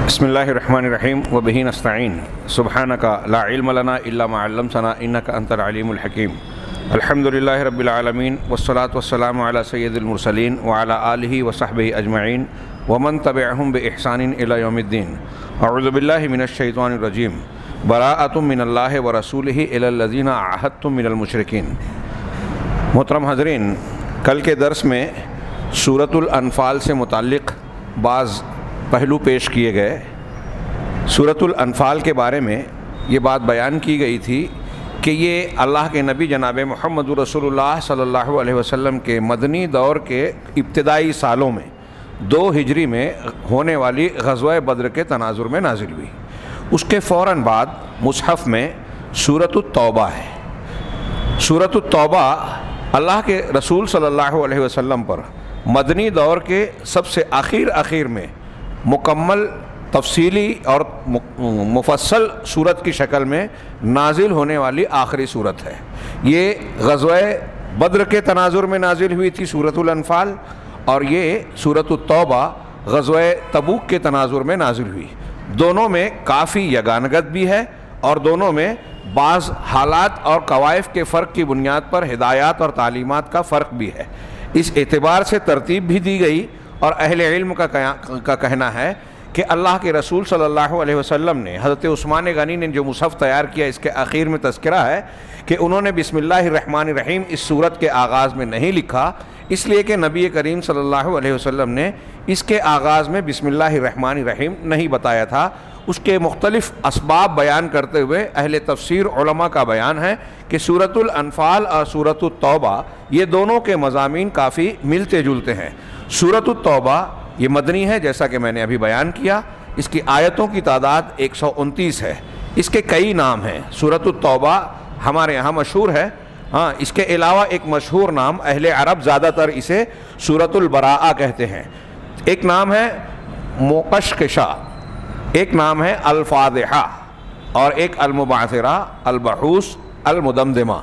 بسم اللہ الرحمن الرحیم وبہ نستعین سبحانک لا علم لنا الا ما علمتنا انک انت العلیم الحکیم الحمد للہ رب العالمین والصلاة والسلام علی سید المرسلین وعلی آلہ وصحبہ اجمعین ومن تبعہم بإحسان الی یوم الدین اعوذ باللہ من الشیطان الرجیم براءۃ من اللہ ورسولہ الی الذین عاہدتم من المشرکین۔ محترم حضرین، کل کے درس میں سورۃ الانفال سے متعلق بعض پہلو پیش کیے گئے۔ سورۃ الانفال کے بارے میں یہ بات بیان کی گئی تھی کہ یہ اللہ کے نبی جناب محمد رسول اللہ صلی اللہ علیہ وسلم کے مدنی دور کے ابتدائی سالوں میں 2 ہجری میں ہونے والی غزوہ بدر کے تناظر میں نازل ہوئی۔ اس کے فوراً بعد مصحف میں سورۃ التوبہ ہے۔ سورۃ التوبہ اللہ کے رسول صلی اللہ علیہ وسلم پر مدنی دور کے سب سے آخر میں مکمل تفصیلی اور مفصل صورت کی شکل میں نازل ہونے والی آخری صورت ہے۔ یہ غزوہ بدر کے تناظر میں نازل ہوئی تھی سورۃ الانفال، اور یہ سورۃ التوبہ غزوہ تبوک کے تناظر میں نازل ہوئی۔ دونوں میں کافی یگانگت بھی ہے، اور دونوں میں بعض حالات اور کوائف کے فرق کی بنیاد پر ہدایات اور تعلیمات کا فرق بھی ہے۔ اس اعتبار سے ترتیب بھی دی گئی، اور اہل علم کا کہنا ہے کہ اللہ کے رسول صلی اللہ علیہ وسلم نے، حضرت عثمان غنی نے جو مصحف تیار کیا، اس کے آخر میں تذکرہ ہے کہ انہوں نے بسم اللہ الرحمن الرحیم اس سورت کے آغاز میں نہیں لکھا، اس لیے کہ نبی کریم صلی اللہ علیہ وسلم نے اس کے آغاز میں بسم اللہ الرحمن الرحیم نہیں بتایا تھا۔ اس کے مختلف اسباب بیان کرتے ہوئے اہل تفسیر علماء کا بیان ہے کہ سورۃ الانفال اور سورۃ التوبہ یہ دونوں کے مضامین کافی ملتے جلتے ہیں۔ سورۃ التوبہ یہ مدنی ہے، جیسا کہ میں نے ابھی بیان کیا۔ اس کی آیتوں کی تعداد 129 ہے۔ اس کے کئی نام ہیں۔ سورۃ التوبہ ہمارے یہاں مشہور ہے، اس کے علاوہ ایک مشہور نام اہل عرب زیادہ تر اسے سورۃ البراءہ کہتے ہیں۔ ایک نام ہے مقشقشہ، ایک نام ہے الفاضحہ، اور ایک المبعثرہ، البعوث، المدمدمہ۔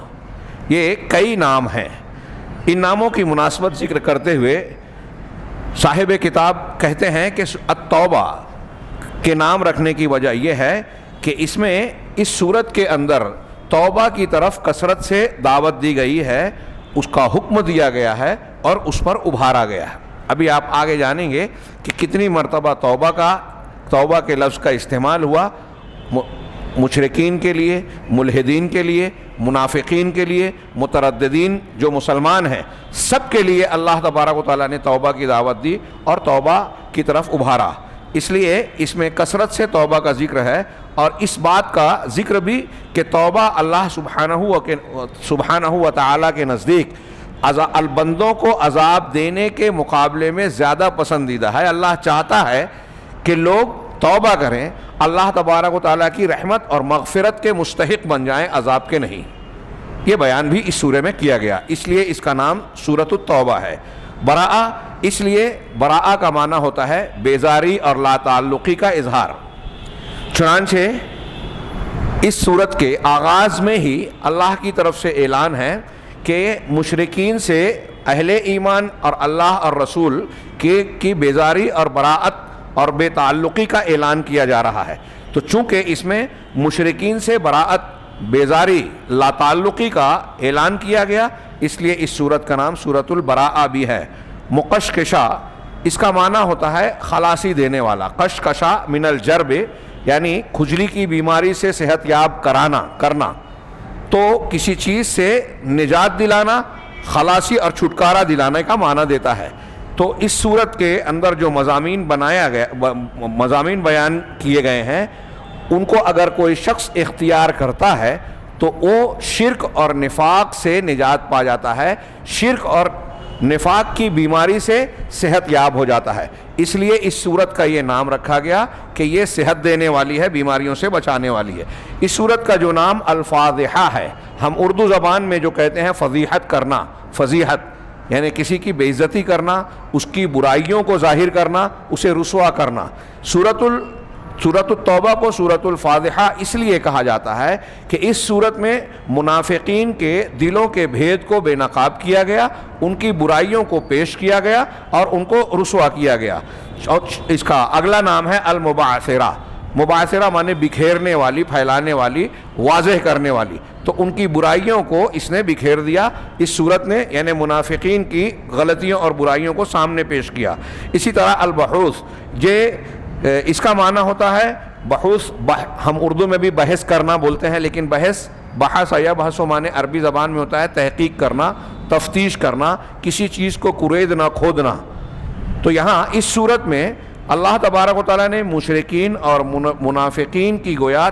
یہ کئی نام ہیں۔ ان ناموں کی مناسبت ذکر کرتے ہوئے صاحب کتاب کہتے ہیں کہ التوبہ کے نام رکھنے کی وجہ یہ ہے کہ اس میں اس صورت کے اندر توبہ کی طرف کثرت سے دعوت دی گئی ہے، اس کا حکم دیا گیا ہے اور اس پر ابھارا گیا ہے۔ ابھی آپ آگے جانیں گے کہ کتنی مرتبہ توبہ کے لفظ کا استعمال ہوا، مشرکین کے لیے، ملحدین کے لیے، منافقین کے لیے، مترددین جو مسلمان ہیں، سب کے لیے اللہ تبارک و تعالیٰ نے توبہ کی دعوت دی اور توبہ کی طرف ابھارا۔ اس لیے اس میں کثرت سے توبہ کا ذکر ہے، اور اس بات کا ذکر بھی کہ توبہ اللہ سبحانہ و تعالیٰ کے نزدیک البندوں کو عذاب دینے کے مقابلے میں زیادہ پسندیدہ ہے۔ اللہ چاہتا ہے کہ لوگ توبہ کریں، اللہ تبارک و تعالیٰ کی رحمت اور مغفرت کے مستحق بن جائیں، عذاب کے نہیں۔ یہ بیان بھی اس سورہ میں کیا گیا، اس لیے اس کا نام سورۃ التوبہ ہے۔ براءہ، اس لیے براءہ کا معنی ہوتا ہے بیزاری اور لا تعلقی کا اظہار۔ چنانچہ اس سورت کے آغاز میں ہی اللہ کی طرف سے اعلان ہے کہ مشرکین سے اہل ایمان اور اللہ اور رسول کی بیزاری اور براءت اور بے تعلقی کا اعلان کیا جا رہا ہے۔ تو چونکہ اس میں مشرکین سے براءت، بیزاری، لا تعلقی کا اعلان کیا گیا، اس لیے اس سورت کا نام سورۃ البراءہ بھی ہے۔ مقشقشہ، اس کا معنی ہوتا ہے خلاصی دینے والا۔ قشقشہ من الجرب، یعنی کھجلی کی بیماری سے صحت یاب کرنا، تو کسی چیز سے نجات دلانا، خلاصی اور چھٹکارا دلانے کا معنی دیتا ہے۔ تو اس صورت کے اندر جو مضامین بیان کیے گئے ہیں، ان کو اگر کوئی شخص اختیار کرتا ہے تو وہ شرک اور نفاق سے نجات پا جاتا ہے، شرک اور نفاق کی بیماری سے صحت یاب ہو جاتا ہے۔ اس لیے اس صورت کا یہ نام رکھا گیا کہ یہ صحت دینے والی ہے، بیماریوں سے بچانے والی ہے۔ اس صورت کا جو نام الفاضحہ ہے، ہم اردو زبان میں جو کہتے ہیں فضیحت کرنا، فضیحت یعنی کسی کی بے عزتی کرنا، اس کی برائیوں کو ظاہر کرنا، اسے رسوا کرنا۔ سورۃ سورۃ التوبہ کو سورۃ الفاضحہ اس لیے کہا جاتا ہے کہ اس صورت میں منافقین کے دلوں کے بھید کو بے نقاب کیا گیا، ان کی برائیوں کو پیش کیا گیا اور ان کو رسوا کیا گیا۔ اور اس کا اگلا نام ہے المبعثرہ۔ مبعثرہ مانے بکھیرنے والی، پھیلانے والی، واضح کرنے والی۔ تو ان کی برائیوں کو اس نے بکھیر دیا اس صورت نے، یعنی منافقین کی غلطیوں اور برائیوں کو سامنے پیش کیا۔ اسی طرح البحوث، اس کا معنی ہوتا ہے بحوث، ہم اردو میں بھی بحث کرنا بولتے ہیں، لیکن بحث یا بحث و معنی عربی زبان میں ہوتا ہے تحقیق کرنا، تفتیش کرنا، کسی چیز کو کریدنا، کھودنا۔ تو یہاں اس صورت میں اللہ تبارک و تعالیٰ نے مشرکین اور منافقین کی گویا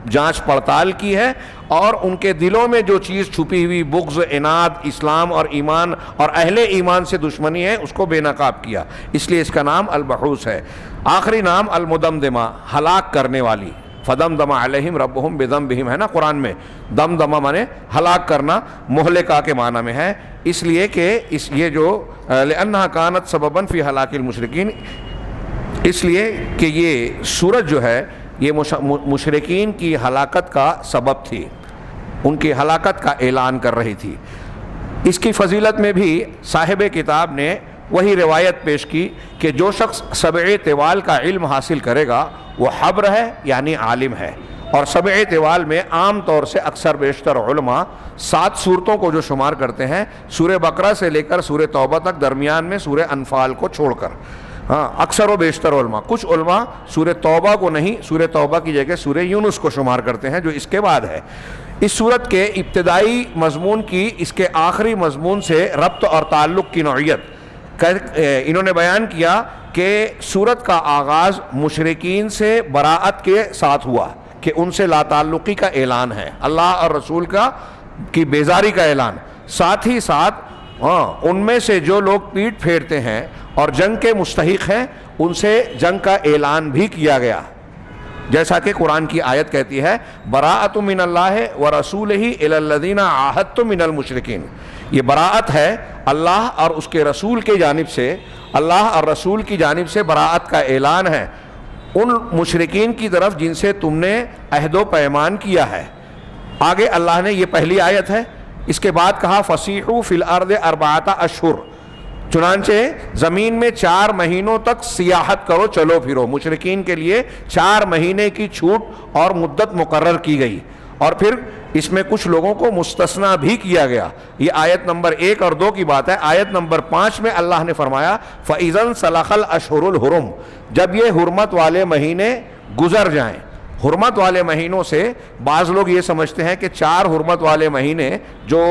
جانچ پڑتال کی ہے، اور ان کے دلوں میں جو چیز چھپی ہوئی بغض، عناد، اسلام اور ایمان اور اہل ایمان سے دشمنی ہے اس کو بے نقاب کیا، اس لیے اس کا نام البحوث ہے۔ آخری نام المدمدمہ، ہلاک کرنے والی۔ فدمدم علیہم ربہم بذنبہم ہے نا قرآن میں، دمدمہ مانے ہلاک کرنا، مہلکہ کے معنی میں ہے، اس لیے کہ یہ جو لأنہا کانت سببا فی ہلاک المشرکین، اس لیے کہ یہ سورت جو ہے یہ مشرکین کی ہلاکت کا سبب تھی، ان کی ہلاکت کا اعلان کر رہی تھی۔ اس کی فضیلت میں بھی صاحب کتاب نے وہی روایت پیش کی کہ جو شخص سبع طوال کا علم حاصل کرے گا وہ حبر ہے، یعنی عالم ہے۔ اور سبع طوال میں عام طور سے اکثر بیشتر علماء 7 صورتوں کو جو شمار کرتے ہیں، سورہ بقرہ سے لے کر سورہ توبہ تک، درمیان میں سورہ انفال کو چھوڑ کر، اکثر و بیشتر علماء، کچھ علماء سورہ توبہ کو نہیں، سورہ توبہ کی جگہ سورہ یونس کو شمار کرتے ہیں جو اس کے بعد ہے۔ اس سورت کے ابتدائی مضمون کی اس کے آخری مضمون سے ربط اور تعلق کی نوعیت انہوں نے بیان کیا کہ سورت کا آغاز مشرکین سے براءت کے ساتھ ہوا، کہ ان سے لا تعلقی کا اعلان ہے، اللہ اور رسول کی بیزاری کا اعلان، ساتھ ہی ساتھ ان میں سے جو لوگ پیٹھ پھیرتے ہیں اور جنگ کے مستحق ہیں ان سے جنگ کا اعلان بھی کیا گیا، جیسا کہ قرآن کی آیت کہتی ہے براءۃ من اللہ ورسولہ الی الذین عاہدتم من المشرکین۔ یہ براءت ہے اللہ اور اس کے رسول کی جانب سے، اللہ اور رسول کی جانب سے براءت کا اعلان ہے ان مشرکین کی طرف جن سے تم نے عہد و پیمان کیا ہے۔ آگے اللہ نے، یہ پہلی آیت ہے، اس کے بعد کہا فسیحوا فی الارض 4 اشہر، چنانچہ زمین میں 4 مہینوں تک سیاحت کرو، چلو پھرو۔ مشرکین کے لیے 4 مہینے کی چھوٹ اور مدت مقرر کی گئی، اور پھر اس میں کچھ لوگوں کو مستثنا بھی کیا گیا۔ یہ آیت نمبر 1 اور 2 کی بات ہے۔ آیت نمبر 5 میں اللہ نے فرمایا فَإِذَا انْسَلَخَ الْأَشْهُرُ الْحُرُمُ، جب یہ حرمت والے مہینے گزر جائیں۔ حرمت والے مہینوں سے بعض لوگ یہ سمجھتے ہیں کہ 4 حرمت والے مہینے جو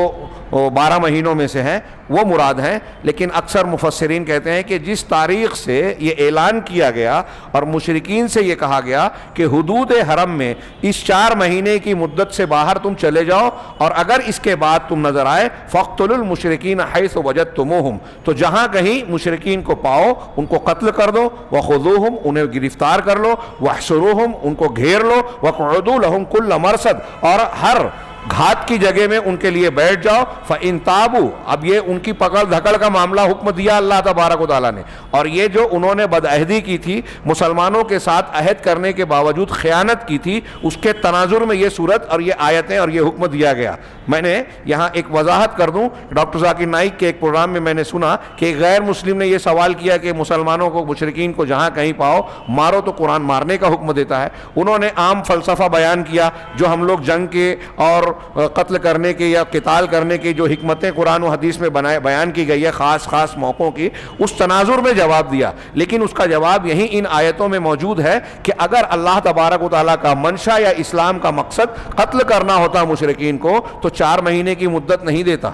12 مہینوں میں سے ہیں وہ مراد ہیں، لیکن اکثر مفسرین کہتے ہیں کہ جس تاریخ سے یہ اعلان کیا گیا اور مشرکین سے یہ کہا گیا کہ حدود حرم میں اس 4 مہینے کی مدت سے باہر تم چلے جاؤ، اور اگر اس کے بعد تم نظر آئے فَاقْتُلُوا الْمُشْرِكِينَ حَيْثُ وَجَدْتُمُوهُمْ، تو جہاں کہیں مشرکین کو پاؤ ان کو قتل کر دو، وَخُذُوهُمْ، انہیں گرفتار کر لو، وَاحْصُرُوهُمْ، ان کو گھیر لو، وَاقْعُدُوا لَهُمْ كُلَّ مَرْصَدٍ، اور ہر گھات کی جگہ میں ان کے لیے بیٹھ جاؤ۔ فَإِن تَابُوا، اب یہ ان کی پکڑ دھکڑ کا معاملہ حکم دیا اللہ تبارک و تعالیٰ نے، اور یہ جو انہوں نے بدعہدی کی تھی، مسلمانوں کے ساتھ عہد کرنے کے باوجود خیانت کی تھی، اس کے تناظر میں یہ صورت اور یہ آیتیں اور یہ حکم دیا گیا۔ میں نے یہاں ایک وضاحت کر دوں، ڈاکٹر ذاکر نائک کے ایک پروگرام میں نے سنا کہ ایک غیر مسلم نے یہ سوال کیا کہ مسلمانوں کو، مشرکین کو جہاں کہیں پاؤ مارو، تو قرآن مارنے کا حکم دیتا ہے۔ انہوں نے عام فلسفہ بیان کیا جو ہم لوگ جنگ کے اور قتل کرنے کے یا قتال کرنے کی جو حکمتیں قرآن و حدیث میں بیان کی گئی ہے خاص موقعوں کی، اس تناظر میں جواب دیا، لیکن اس کا جواب یہیں ان آیتوں میں موجود ہے کہ اگر اللہ تبارک و تعالیٰ کا منشا یا اسلام کا مقصد قتل کرنا ہوتا مشرکین کو تو 4 مہینے کی مدت نہیں دیتا۔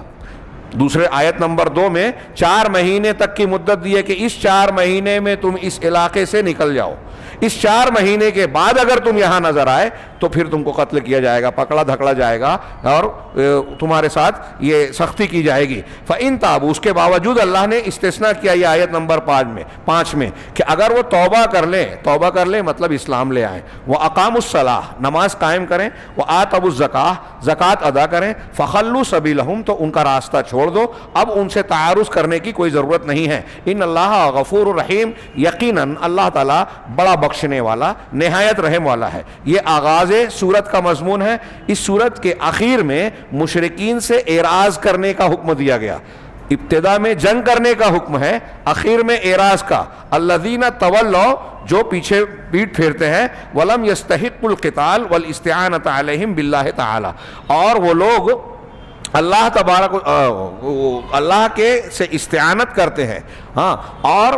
دوسرے آیت نمبر 2 میں 4 مہینے تک کی مدت دی ہے کہ اس 4 مہینے میں تم اس علاقے سے نکل جاؤ، اس 4 مہینے کے بعد اگر تم یہاں نظر آئے تو پھر تم کو قتل کیا جائے گا، پکڑا دھکڑا جائے گا اور تمہارے ساتھ یہ سختی کی جائے گی۔ فَإِن تَابُوا، اس کے باوجود اللہ نے استثناء کیا یہ آیت نمبر 5 میں کہ اگر وہ توبہ کر لیں مطلب اسلام لے آئیں، وَأَقَامُوا الصَّلَاةَ، نماز قائم کریں، وَآتَوُا الزَّکَاةَ، زکوٰۃ ادا کریں، فَخَلُّوا سَبِیلَهُمْ، تو ان کا راستہ چھوڑ چھوڑ دو، اب ان سے تعارض کرنے کی کوئی ضرورت نہیں ہے۔ ان اللہ غفور الرحیم، یقیناً اللہ تعالیٰ بڑا بخشنے والا نہایت رحم والا ہے۔ یہ آغاز سورت کا مضمون ہے۔ اس سورت کے آخر میں مشرکین سے اعراض کرنے کا حکم دیا گیا۔ ابتدا میں جنگ کرنے کا حکم ہے، آخر میں اعراض کا۔ الذین تولوا، جو پیچھے پیٹ پھیرتے ہیں، ولم یستحقوا القتال والاستعانۃ علیہم باللہ تعالی، اور وہ لوگ اللہ تبارک اللہ کے سے استعانت کرتے ہیں، ہاں، اور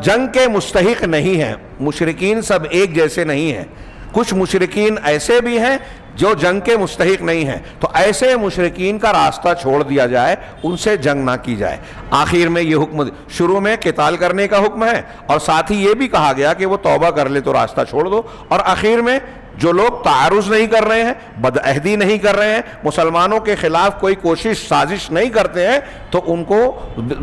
جنگ کے مستحق نہیں ہیں۔ مشرکین سب ایک جیسے نہیں ہیں، کچھ مشرکین ایسے بھی ہیں جو جنگ کے مستحق نہیں ہیں، تو ایسے مشرکین کا راستہ چھوڑ دیا جائے، ان سے جنگ نہ کی جائے۔ آخر میں یہ حکم، شروع میں قتال کرنے کا حکم ہے، اور ساتھ ہی یہ بھی کہا گیا کہ وہ توبہ کر لے تو راستہ چھوڑ دو، اور آخر میں جو لوگ تعارض نہیں کر رہے ہیں، بدعہدی نہیں کر رہے ہیں، مسلمانوں کے خلاف کوئی کوشش سازش نہیں کرتے ہیں، تو ان کو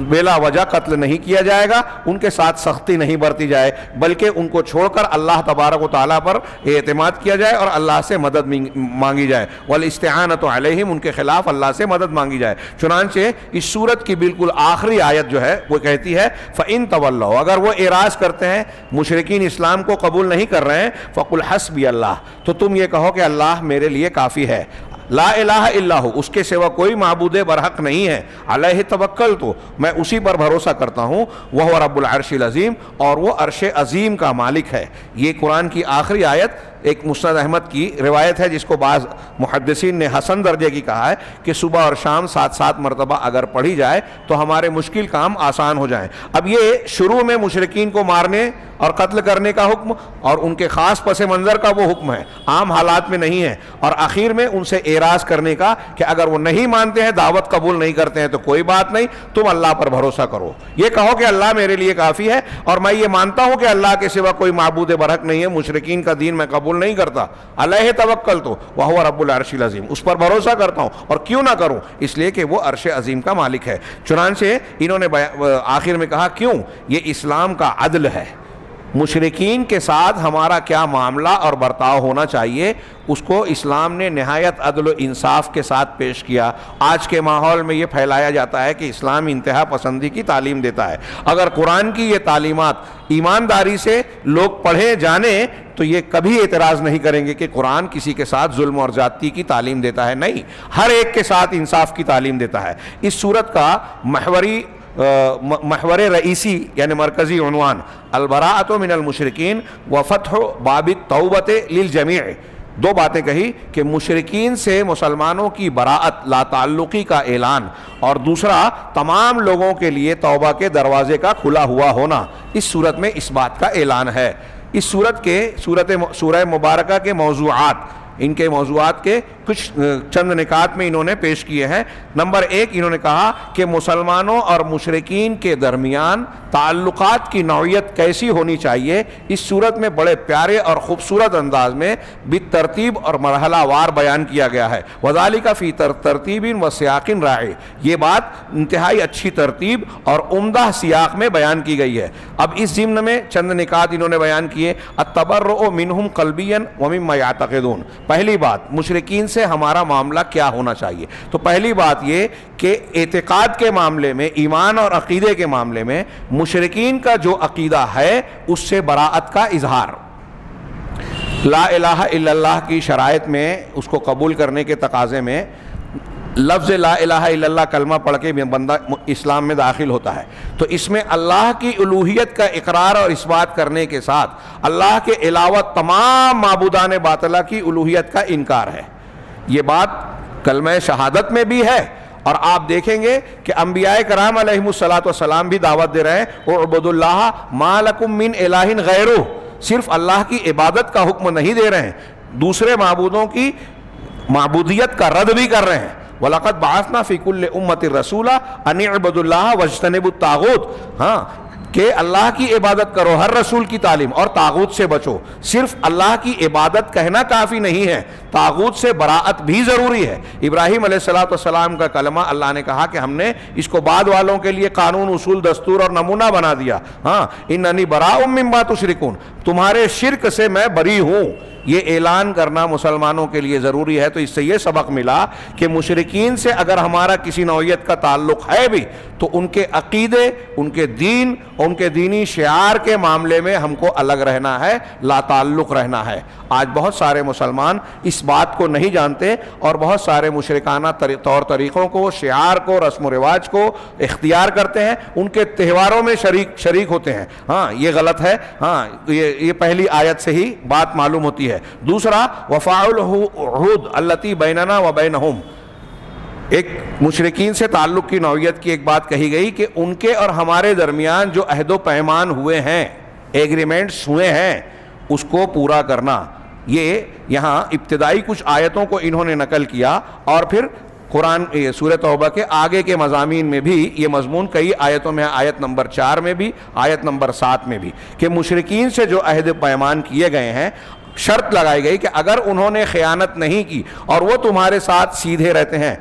بلا وجہ قتل نہیں کیا جائے گا، ان کے ساتھ سختی نہیں برتی جائے، بلکہ ان کو چھوڑ کر اللہ تبارک و تعالیٰ پر اعتماد کیا جائے اور اللہ سے مدد مانگی جائے۔ والاستعانۃ علیہم، ان کے خلاف اللہ سے مدد مانگی جائے۔ چنانچہ اس سورت کی بالکل آخری آیت جو ہے وہ کہتی ہے فَإِن تَوَلَّوْا، اگر وہ اعراض کرتے ہیں، مشرکین اسلام کو قبول نہیں کر رہے ہیں، فَقُلْ حَسْبِيَ اللَّهُ، تو تم یہ کہو کہ اللہ میرے لیے کافی ہے، لا الہ الا ہو، اس کے سوا کوئی معبود برحق نہیں ہے، علیہ توکلت، میں اسی پر بھروسہ کرتا ہوں، وہو رب العرش العظیم، اور وہ عرش عظیم کا مالک ہے۔ یہ قرآن کی آخری آیت ایک مسند احمد کی روایت ہے، جس کو بعض محدثین نے حسن درجے کی کہا ہے کہ صبح اور شام 7 مرتبہ اگر پڑھی جائے تو ہمارے مشکل کام آسان ہو جائیں۔ اب یہ شروع میں مشرکین کو مارنے اور قتل کرنے کا حکم اور ان کے خاص پس منظر کا وہ حکم ہے، عام حالات میں نہیں ہے، اور آخر میں ان سے اعراض کرنے کا کہ اگر وہ نہیں مانتے ہیں، دعوت قبول نہیں کرتے ہیں تو کوئی بات نہیں، تم اللہ پر بھروسہ کرو، یہ کہو کہ اللہ میرے لیے کافی ہے، اور میں یہ مانتا ہوں کہ اللہ کے سوا کوئی معبود برحق نہیں ہے، مشرکین کا دین میں قبول نہیں کرتا، علیہ توکلت وہو رب العرش العظیم، اس پر بھروسہ کرتا ہوں، اور کیوں نہ کروں، اس لیے کہ وہ عرش عظیم کا مالک ہے۔ چنانچہ انہوں نے آخر میں کہا کیوں، یہ اسلام کا عدل ہے، مشرکین کے ساتھ ہمارا کیا معاملہ اور برتاؤ ہونا چاہیے، اس کو اسلام نے نہایت عدل و انصاف کے ساتھ پیش کیا۔ آج کے ماحول میں یہ پھیلایا جاتا ہے کہ اسلام انتہا پسندی کی تعلیم دیتا ہے۔ اگر قرآن کی یہ تعلیمات ایمانداری سے لوگ پڑھیں جانیں تو یہ کبھی اعتراض نہیں کریں گے کہ قرآن کسی کے ساتھ ظلم اور زیادتی کی تعلیم دیتا ہے، نہیں، ہر ایک کے ساتھ انصاف کی تعلیم دیتا ہے۔ اس سورت کا محور رئیسی یعنی مرکزی عنوان البراءۃ من المشرکین وفتح باب التوبۃ للجمیع، دو باتیں کہی کہ مشرکین سے مسلمانوں کی براءت، لا تعلقی کا اعلان، اور دوسرا تمام لوگوں کے لیے توبہ کے دروازے کا کھلا ہوا ہونا، اس صورت میں اس بات کا اعلان ہے۔ اس سورہ مبارکہ کے موضوعات، ان کے موضوعات کے کچھ چند نکات میں انہوں نے پیش کیے ہیں۔ نمبر 1، انہوں نے کہا کہ مسلمانوں اور مشرکین کے درمیان تعلقات کی نوعیت کیسی ہونی چاہیے، اس صورت میں بڑے پیارے اور خوبصورت انداز میں بالترتیب اور مرحلہ وار بیان کیا گیا ہے۔ وذالک فی ترتیب و سیاق راعی، یہ بات انتہائی اچھی ترتیب اور عمدہ سیاق میں بیان کی گئی ہے۔ اب اس ضمن میں چند نکات انہوں نے بیان کیے۔ التبرؤ منہم قلبیا ومما یعتقدون، پہلی بات مشرکین سے ہمارا معاملہ کیا ہونا چاہیے، تو پہلی بات یہ کہ اعتقاد کے معاملے میں، ایمان اور عقیدے کے معاملے میں مشرکین کا جو عقیدہ ہے اس سے براءت کا اظہار، لا الہ الا اللہ کی شرائط میں اس کو قبول کرنے کے تقاضے میں لفظ لا الہ الا اللہ کلمہ پڑھ کے بندہ اسلام میں داخل ہوتا ہے، تو اس میں اللہ کی الوہیت کا اقرار اور اس بات کرنے کے ساتھ اللہ کے علاوہ تمام معبودان باطلہ کی الوہیت کا انکار ہے۔ یہ بات کلمہ شہادت میں بھی ہے، اور آپ دیکھیں گے کہ انبیاء کرام علیہم الصلاۃ بھی دعوت دے رہے ہیں اعبدوا اللہ ما لکم من الہ غیرہ، صرف اللہ کی عبادت کا حکم نہیں دے رہے ہیں، دوسرے معبودوں کی معبودیت کا رد بھی کر رہے ہیں۔ وَلَقَدْ بَعَثْنَا فِي كُلِّ أُمَّةٍ رَسُولًا أَنِ اعْبُدُوا اللَّهَ وَاجْتَنِبُوا الطَّاغُوتَ، ہاں کہ اللہ کی عبادت کرو، ہر رسول کی تعلیم، اور طاغوت سے بچو۔ صرف اللہ کی عبادت کہنا کافی نہیں ہے، طاغوت سے براءت بھی ضروری ہے۔ ابراہیم علیہ السلام کا کلمہ اللہ نے کہا کہ ہم نے اس کو بعد والوں کے لیے قانون، اصول، دستور اور نمونہ بنا دیا۔ ہاں، اننی براء مما تشرکون، تمہارے شرک سے میں بری ہوں۔ یہ اعلان کرنا مسلمانوں کے لیے ضروری ہے۔ تو اس سے یہ سبق ملا کہ مشرکین سے اگر ہمارا کسی نوعیت کا تعلق ہے بھی تو ان کے عقیدے، ان کے دین، ان کے دینی شعار کے معاملے میں ہم کو الگ رہنا ہے، لا تعلق رہنا ہے۔ آج بہت سارے مسلمان اس بات کو نہیں جانتے اور بہت سارے مشرکانہ طور طریقوں کو، شعار کو، رسم و رواج کو اختیار کرتے ہیں، ان کے تہواروں میں شریک ہوتے ہیں۔ ہاں یہ غلط ہے، ہاں یہ پہلی آیت سے ہی بات معلوم ہوتی ہے۔ دوسرا، وفاء العہود التی بیننا و بینہم، ایک مشرکین سے تعلق کی نوعیت کی ایک بات کہی گئی کہ ان کے اور ہمارے درمیان جو عہد و پیمان ہوئے ہیں، ایگریمنٹس ہوئے ہیں، اس کو پورا کرنا۔ یہ یہاں ابتدائی کچھ آیتوں کو انہوں نے نقل کیا اور پھر قرآن سورہ توبہ کے آگے کے مضامین میں بھی یہ مضمون کئی آیتوں میں، آیت نمبر 4 میں بھی، آیت نمبر 7 میں بھی، کہ مشرکین سے جو عہد پیمان کیے گئے ہیں، شرط لگائی گئی کہ اگر انہوں نے خیانت نہیں کی اور وہ تمہارے ساتھ سیدھے رہتے ہیں،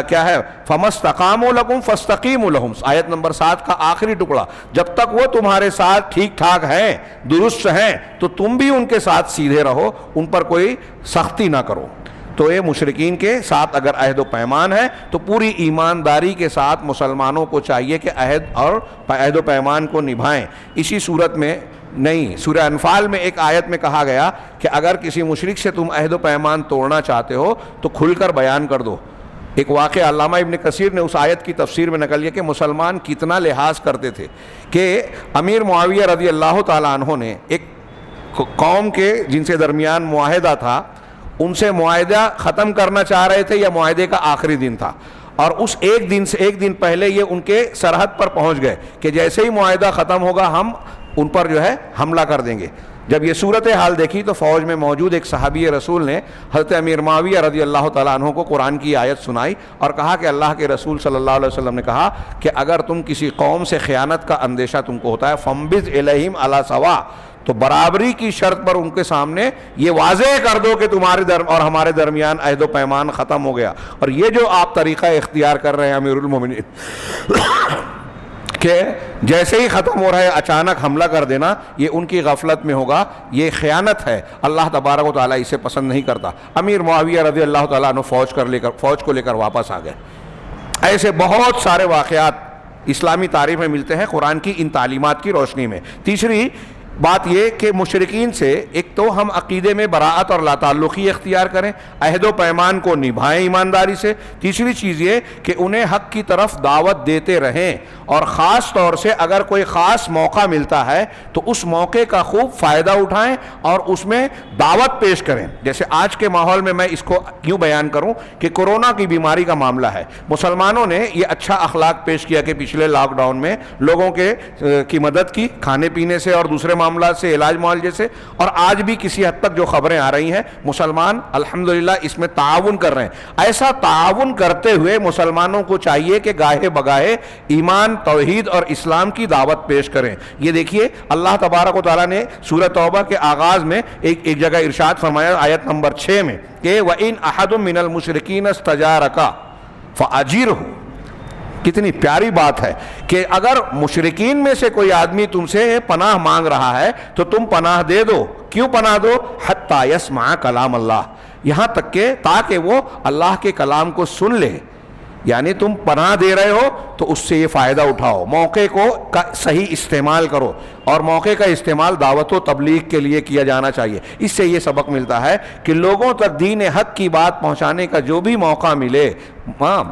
کیا ہے، فَمَسْتَقَامُوا لَكُمْ فَاسْتَقِيمُوا لَهُمْ، آیت نمبر 7 کا آخری ٹکڑا، جب تک وہ تمہارے ساتھ ٹھیک ٹھاک ہیں، درست ہیں، تو تم بھی ان کے ساتھ سیدھے رہو، ان پر کوئی سختی نہ کرو۔ تو یہ مشرکین کے ساتھ اگر عہد و پیمان ہے تو پوری ایمانداری کے ساتھ مسلمانوں کو چاہیے کہ عہد و پیمان کو نبھائیں۔ اسی صورت میں نہیں، سورہ انفال میں ایک آیت میں کہا گیا کہ اگر کسی مشرک سے تم عہد و پیمان توڑنا چاہتے ہو تو کھل کر بیان کر دو۔ ایک واقعہ علامہ ابن کثیر نے اس آیت کی تفسیر میں نقل کیا کہ مسلمان کتنا لحاظ کرتے تھے کہ امیر معاویہ رضی اللہ تعالیٰ عنہ نے ایک قوم کے جن سے درمیان معاہدہ تھا، ان سے معاہدہ ختم کرنا چاہ رہے تھے یا معاہدے کا آخری دن تھا، اور اس ایک دن پہلے یہ ان کے سرحد پر پہنچ گئے کہ جیسے ہی معاہدہ ختم ہوگا ہم ان پر جو ہے حملہ کر دیں گے۔ جب یہ صورتحال دیکھی تو فوج میں موجود ایک صحابی رسول نے حضرت امیر معاویہ رضی اللہ تعالیٰ عنہ کو قرآن کی آیت سنائی اور کہا کہ اللہ کے رسول صلی اللہ علیہ وسلم نے کہا کہ اگر تم کسی قوم سے خیانت کا اندیشہ تم کو ہوتا ہے، فَانبِذْ إِلَيْهِمْ عَلَى سَوَاءٍ، تو برابری کی شرط پر ان کے سامنے یہ واضح کر دو کہ تمہارے اور ہمارے درمیان عہد و پیمان ختم ہو گیا۔ اور یہ جو آپ طریقہ اختیار کر رہے ہیں امیر المومنین کہ جیسے ہی ختم ہو رہا ہے اچانک حملہ کر دینا، یہ ان کی غفلت میں ہوگا، یہ خیانت ہے، اللہ تبارک و تعالیٰ اسے پسند نہیں کرتا۔ امیر معاویہ رضی اللہ تعالیٰ عنہ فوج کو لے کر واپس آ گئے۔ ایسے بہت سارے واقعات اسلامی تاریخ میں ملتے ہیں قرآن کی ان تعلیمات کی روشنی میں۔ تیسری بات یہ کہ مشرکین سے ایک تو ہم عقیدے میں براءت اور لا تعلقی اختیار کریں، عہد و پیمان کو نبھائیں ایمانداری سے۔ تیسری چیز یہ کہ انہیں حق کی طرف دعوت دیتے رہیں، اور خاص طور سے اگر کوئی خاص موقع ملتا ہے تو اس موقع کا خوب فائدہ اٹھائیں اور اس میں دعوت پیش کریں۔ جیسے آج کے ماحول میں میں اس کو یوں بیان کروں کہ کورونا کی بیماری کا معاملہ ہے، مسلمانوں نے یہ اچھا اخلاق پیش کیا کہ پچھلے لاک ڈاؤن میں لوگوں کی مدد کی، کھانے پینے سے اور دوسرے معاملات سے، علاج معالجے سے، اور آج بھی کسی حد تک جو خبریں آ رہی ہیں مسلمان الحمدللہ اس میں تعاون کر رہے ہیں۔ ایسا تعاون کرتے ہوئے مسلمانوں کو چاہیے کہ گاہے بگاہے ایمان، توحید اور اسلام کی دعوت پیش کریں۔ یہ دیکھیے اللہ تبارک و تعالیٰ نے سورہ توبہ کے آغاز میں ایک جگہ ارشاد فرمایا آیت نمبر 6 میں کہ وَإِنْ أَحَدٌ مِّنَ الْمُشْرِكِينَ اسْتَجَارَكَ فَأَجِرْهُ، کتنی پیاری بات ہے کہ اگر مشرکین میں سے کوئی آدمی تم سے پناہ مانگ رہا ہے تو تم پناہ دے دو۔ کیوں پناہ دو؟ حَتَّى يَسْمَعَ كَلَامَ اللَّهِ، یہاں تک کہ تاکہ وہ اللہ کے کلام کو سن لے۔ یعنی تم پناہ دے رہے ہو تو اس سے یہ فائدہ اٹھاؤ، موقع کو صحیح استعمال کرو، اور موقع کا استعمال دعوت و تبلیغ کے لیے کیا جانا چاہیے۔ اس سے یہ سبق ملتا ہے کہ لوگوں تک دین حق کی بات پہنچانے کا جو بھی موقع ملے،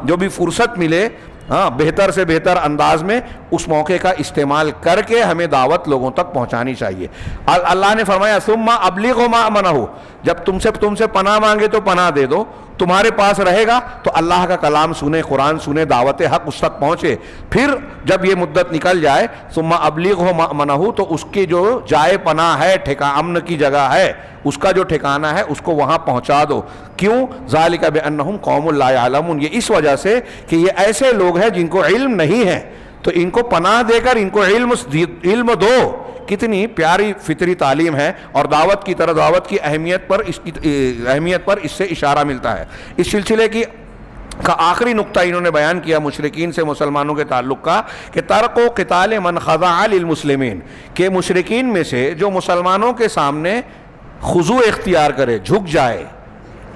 جو بھی فرصت ملے، بہتر سے بہتر انداز میں اس موقع کا استعمال کر کے ہمیں دعوت لوگوں تک پہنچانی چاہیے۔ اللہ نے فرمایا ثم ابلغوا ما امنہ، جب تم سے پناہ مانگے تو پناہ دے دو، تمہارے پاس رہے گا تو اللہ کا کلام سنے، قرآن سنے، دعوت حق اس تک پہنچے۔ پھر جب یہ مدت نکل جائے ثم ابلغوا ما امنہ، تو اس کی جو جائے پناہ ہے، امن کی جگہ ہے، اس کا جو ٹھکانہ ہے اس کو وہاں پہنچا دو۔ کیوں؟ ذالک بانہم قوم لا یعلمون، یہ اس وجہ سے کہ یہ ایسے لوگ ہیں جن کو علم نہیں ہے، تو ان کو پناہ دے کر ان کو علم دو۔ کتنی پیاری فطری تعلیم ہے، اور دعوت کی طرح دعوت کی اہمیت پر اس سے اشارہ ملتا ہے۔ اس سلسلے کا آخری نقطہ انہوں نے بیان کیا مشرکین سے مسلمانوں کے تعلق کا کہ ترک و قتال من خضع للمسلمین، کہ مشرکین میں سے جو مسلمانوں کے سامنے خضوع اختیار کرے، جھک جائے،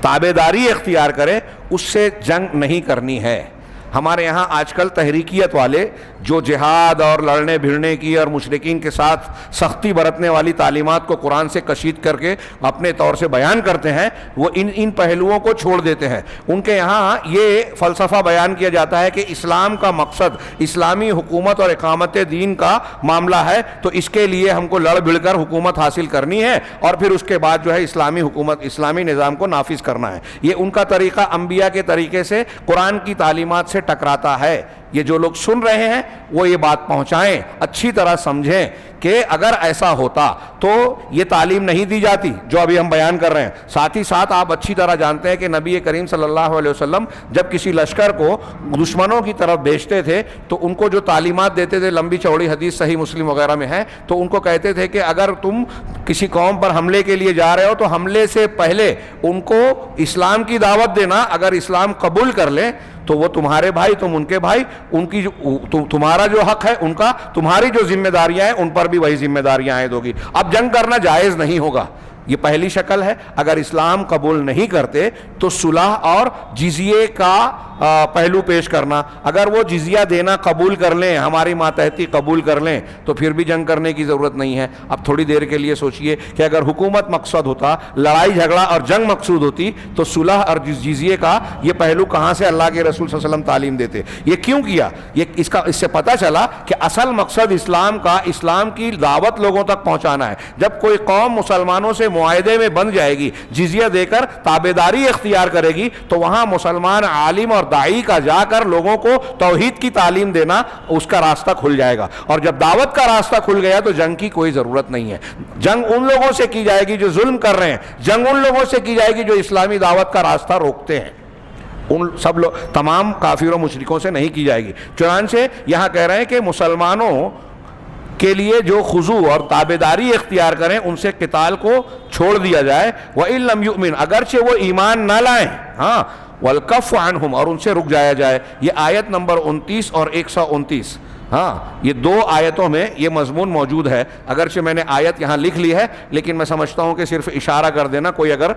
تابعداری اختیار کرے، اس سے جنگ نہیں کرنی ہے۔ ہمارے یہاں آج کل تحریکیت والے جو جہاد اور لڑنے بھیڑنے کی اور مشرکین کے ساتھ سختی برتنے والی تعلیمات کو قرآن سے کشید کر کے اپنے طور سے بیان کرتے ہیں، وہ ان پہلوؤں کو چھوڑ دیتے ہیں۔ ان کے یہاں یہ فلسفہ بیان کیا جاتا ہے کہ اسلام کا مقصد اسلامی حکومت اور اقامت دین کا معاملہ ہے، تو اس کے لیے ہم کو لڑ بھڑ کر حکومت حاصل کرنی ہے اور پھر اس کے بعد جو ہے اسلامی حکومت، اسلامی نظام کو نافذ کرنا ہے۔ یہ ان کا طریقہ انبیاء کے طریقے سے قرآن کی تعلیمات سے ٹکراتا ہے۔ یہ جو لوگ سن رہے ہیں وہ یہ بات پہنچائیں، اچھی طرح سمجھیں کہ اگر ایسا ہوتا تو یہ تعلیم نہیں دی جاتی جو ابھی ہم بیان کر رہے ہیں۔ ساتھ ہی ساتھ آپ اچھی طرح جانتے ہیں کہ نبی کریم صلی اللہ علیہ وسلم جب کسی لشکر کو دشمنوں کی طرف بھیجتے تھے تو ان کو جو تعلیمات دیتے تھے، لمبی چوڑی حدیث صحیح مسلم وغیرہ میں ہے، تو ان کو کہتے تھے کہ اگر تم کسی قوم پر حملے کے لیے جا رہے ہو تو حملے سے پہلے ان کو اسلام کی دعوت دینا، اگر اسلام قبول کر لیں تو وہ تمہارے بھائی، تم ان کے بھائی، ان کی تمہارا جو حق ہے ان کا، تمہاری جو ذمہ داریاں ہیں ان پر بھی وہی ذمہ داریاں عائد ہوگی۔ اب جنگ کرنا جائز نہیں ہوگا، یہ پہلی شکل ہے۔ اگر اسلام قبول نہیں کرتے تو صلح اور جزیے کا پہلو پیش کرنا، اگر وہ جزیہ دینا قبول کر لیں، ہماری ماتحتی قبول کر لیں، تو پھر بھی جنگ کرنے کی ضرورت نہیں ہے۔ اب تھوڑی دیر کے لیے سوچئے کہ اگر حکومت مقصد ہوتا، لڑائی جھگڑا اور جنگ مقصود ہوتی، تو صلح اور جزیے کا یہ پہلو کہاں سے اللہ کے رسول صلی اللہ علیہ وسلم تعلیم دیتے؟ یہ کیوں کیا؟ اس سے پتہ چلا کہ اصل مقصد اسلام کا، اسلام کی دعوت لوگوں تک پہنچانا ہے۔ جب کوئی قوم مسلمانوں سے معاہدے میں بن جائے گی، جزیہ دے کر تابعداری اختیار کرے گی، تو وہاں مسلمان عالم اور داعی کا جا کر لوگوں کو توحید کی تعلیم دینا، اس کا راستہ کھل جائے گا۔ اور جب دعوت کا راستہ کھل گیا تو جنگ کی کوئی ضرورت نہیں ہے۔ جنگ ان لوگوں سے کی جائے گی جو ظلم کر رہے ہیں، جنگ ان لوگوں سے کی جائے گی جو اسلامی دعوت کا راستہ روکتے ہیں۔ ان سب لوگ، تمام کافروں و مشرکوں سے نہیں کی جائے گی۔ چنانچہ یہاں کہہ رہے ہیں کہ مسلمانوں کے لیے جو خضوع اور تابعداری اختیار کریں، ان سے قتال کو چھوڑ دیا جائے۔ وَإِن لَّمْ يُؤْمِنْ، اگرچہ وہ ایمان نہ لائیں، ہاں، وَالْكَفُّ عَنْهُمْ، اور ان سے رک جایا جائے۔ یہ آیت نمبر 29 اور 129، ہاں، یہ دو آیتوں میں یہ مضمون موجود ہے۔ اگرچہ میں نے آیت یہاں لکھ لی ہے، لیکن میں سمجھتا ہوں کہ صرف اشارہ کر دینا، کوئی اگر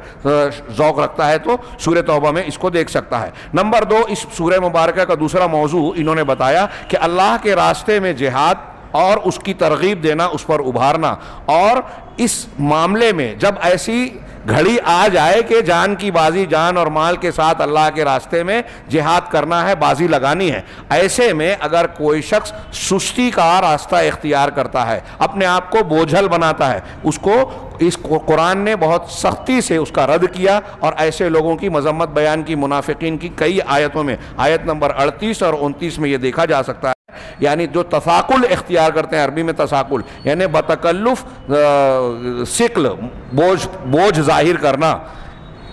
ذوق رکھتا ہے تو سورہ توبہ میں اس کو دیکھ سکتا ہے۔ نمبر 2، اس سورہ مبارکہ کا دوسرا موضوع انہوں نے بتایا کہ اللہ کے راستے میں جہاد اور اس کی ترغیب دینا، اس پر ابھارنا، اور اس معاملے میں جب ایسی گھڑی آ جائے کہ جان کی بازی، جان اور مال کے ساتھ اللہ کے راستے میں جہاد کرنا ہے، بازی لگانی ہے، ایسے میں اگر کوئی شخص سستی کا راستہ اختیار کرتا ہے، اپنے آپ کو بوجھل بناتا ہے، اس کو اس قرآن نے بہت سختی سے اس کا رد کیا، اور ایسے لوگوں کی مذمت بیان کی منافقین کی کئی آیتوں میں، آیت نمبر 38 اور 29 میں یہ دیکھا جا سکتا ہے۔ یعنی جو تثاقل اختیار کرتے ہیں، عربی میں تثاقل یعنی بتکلف ثقل، بوجھ ظاہر کرنا،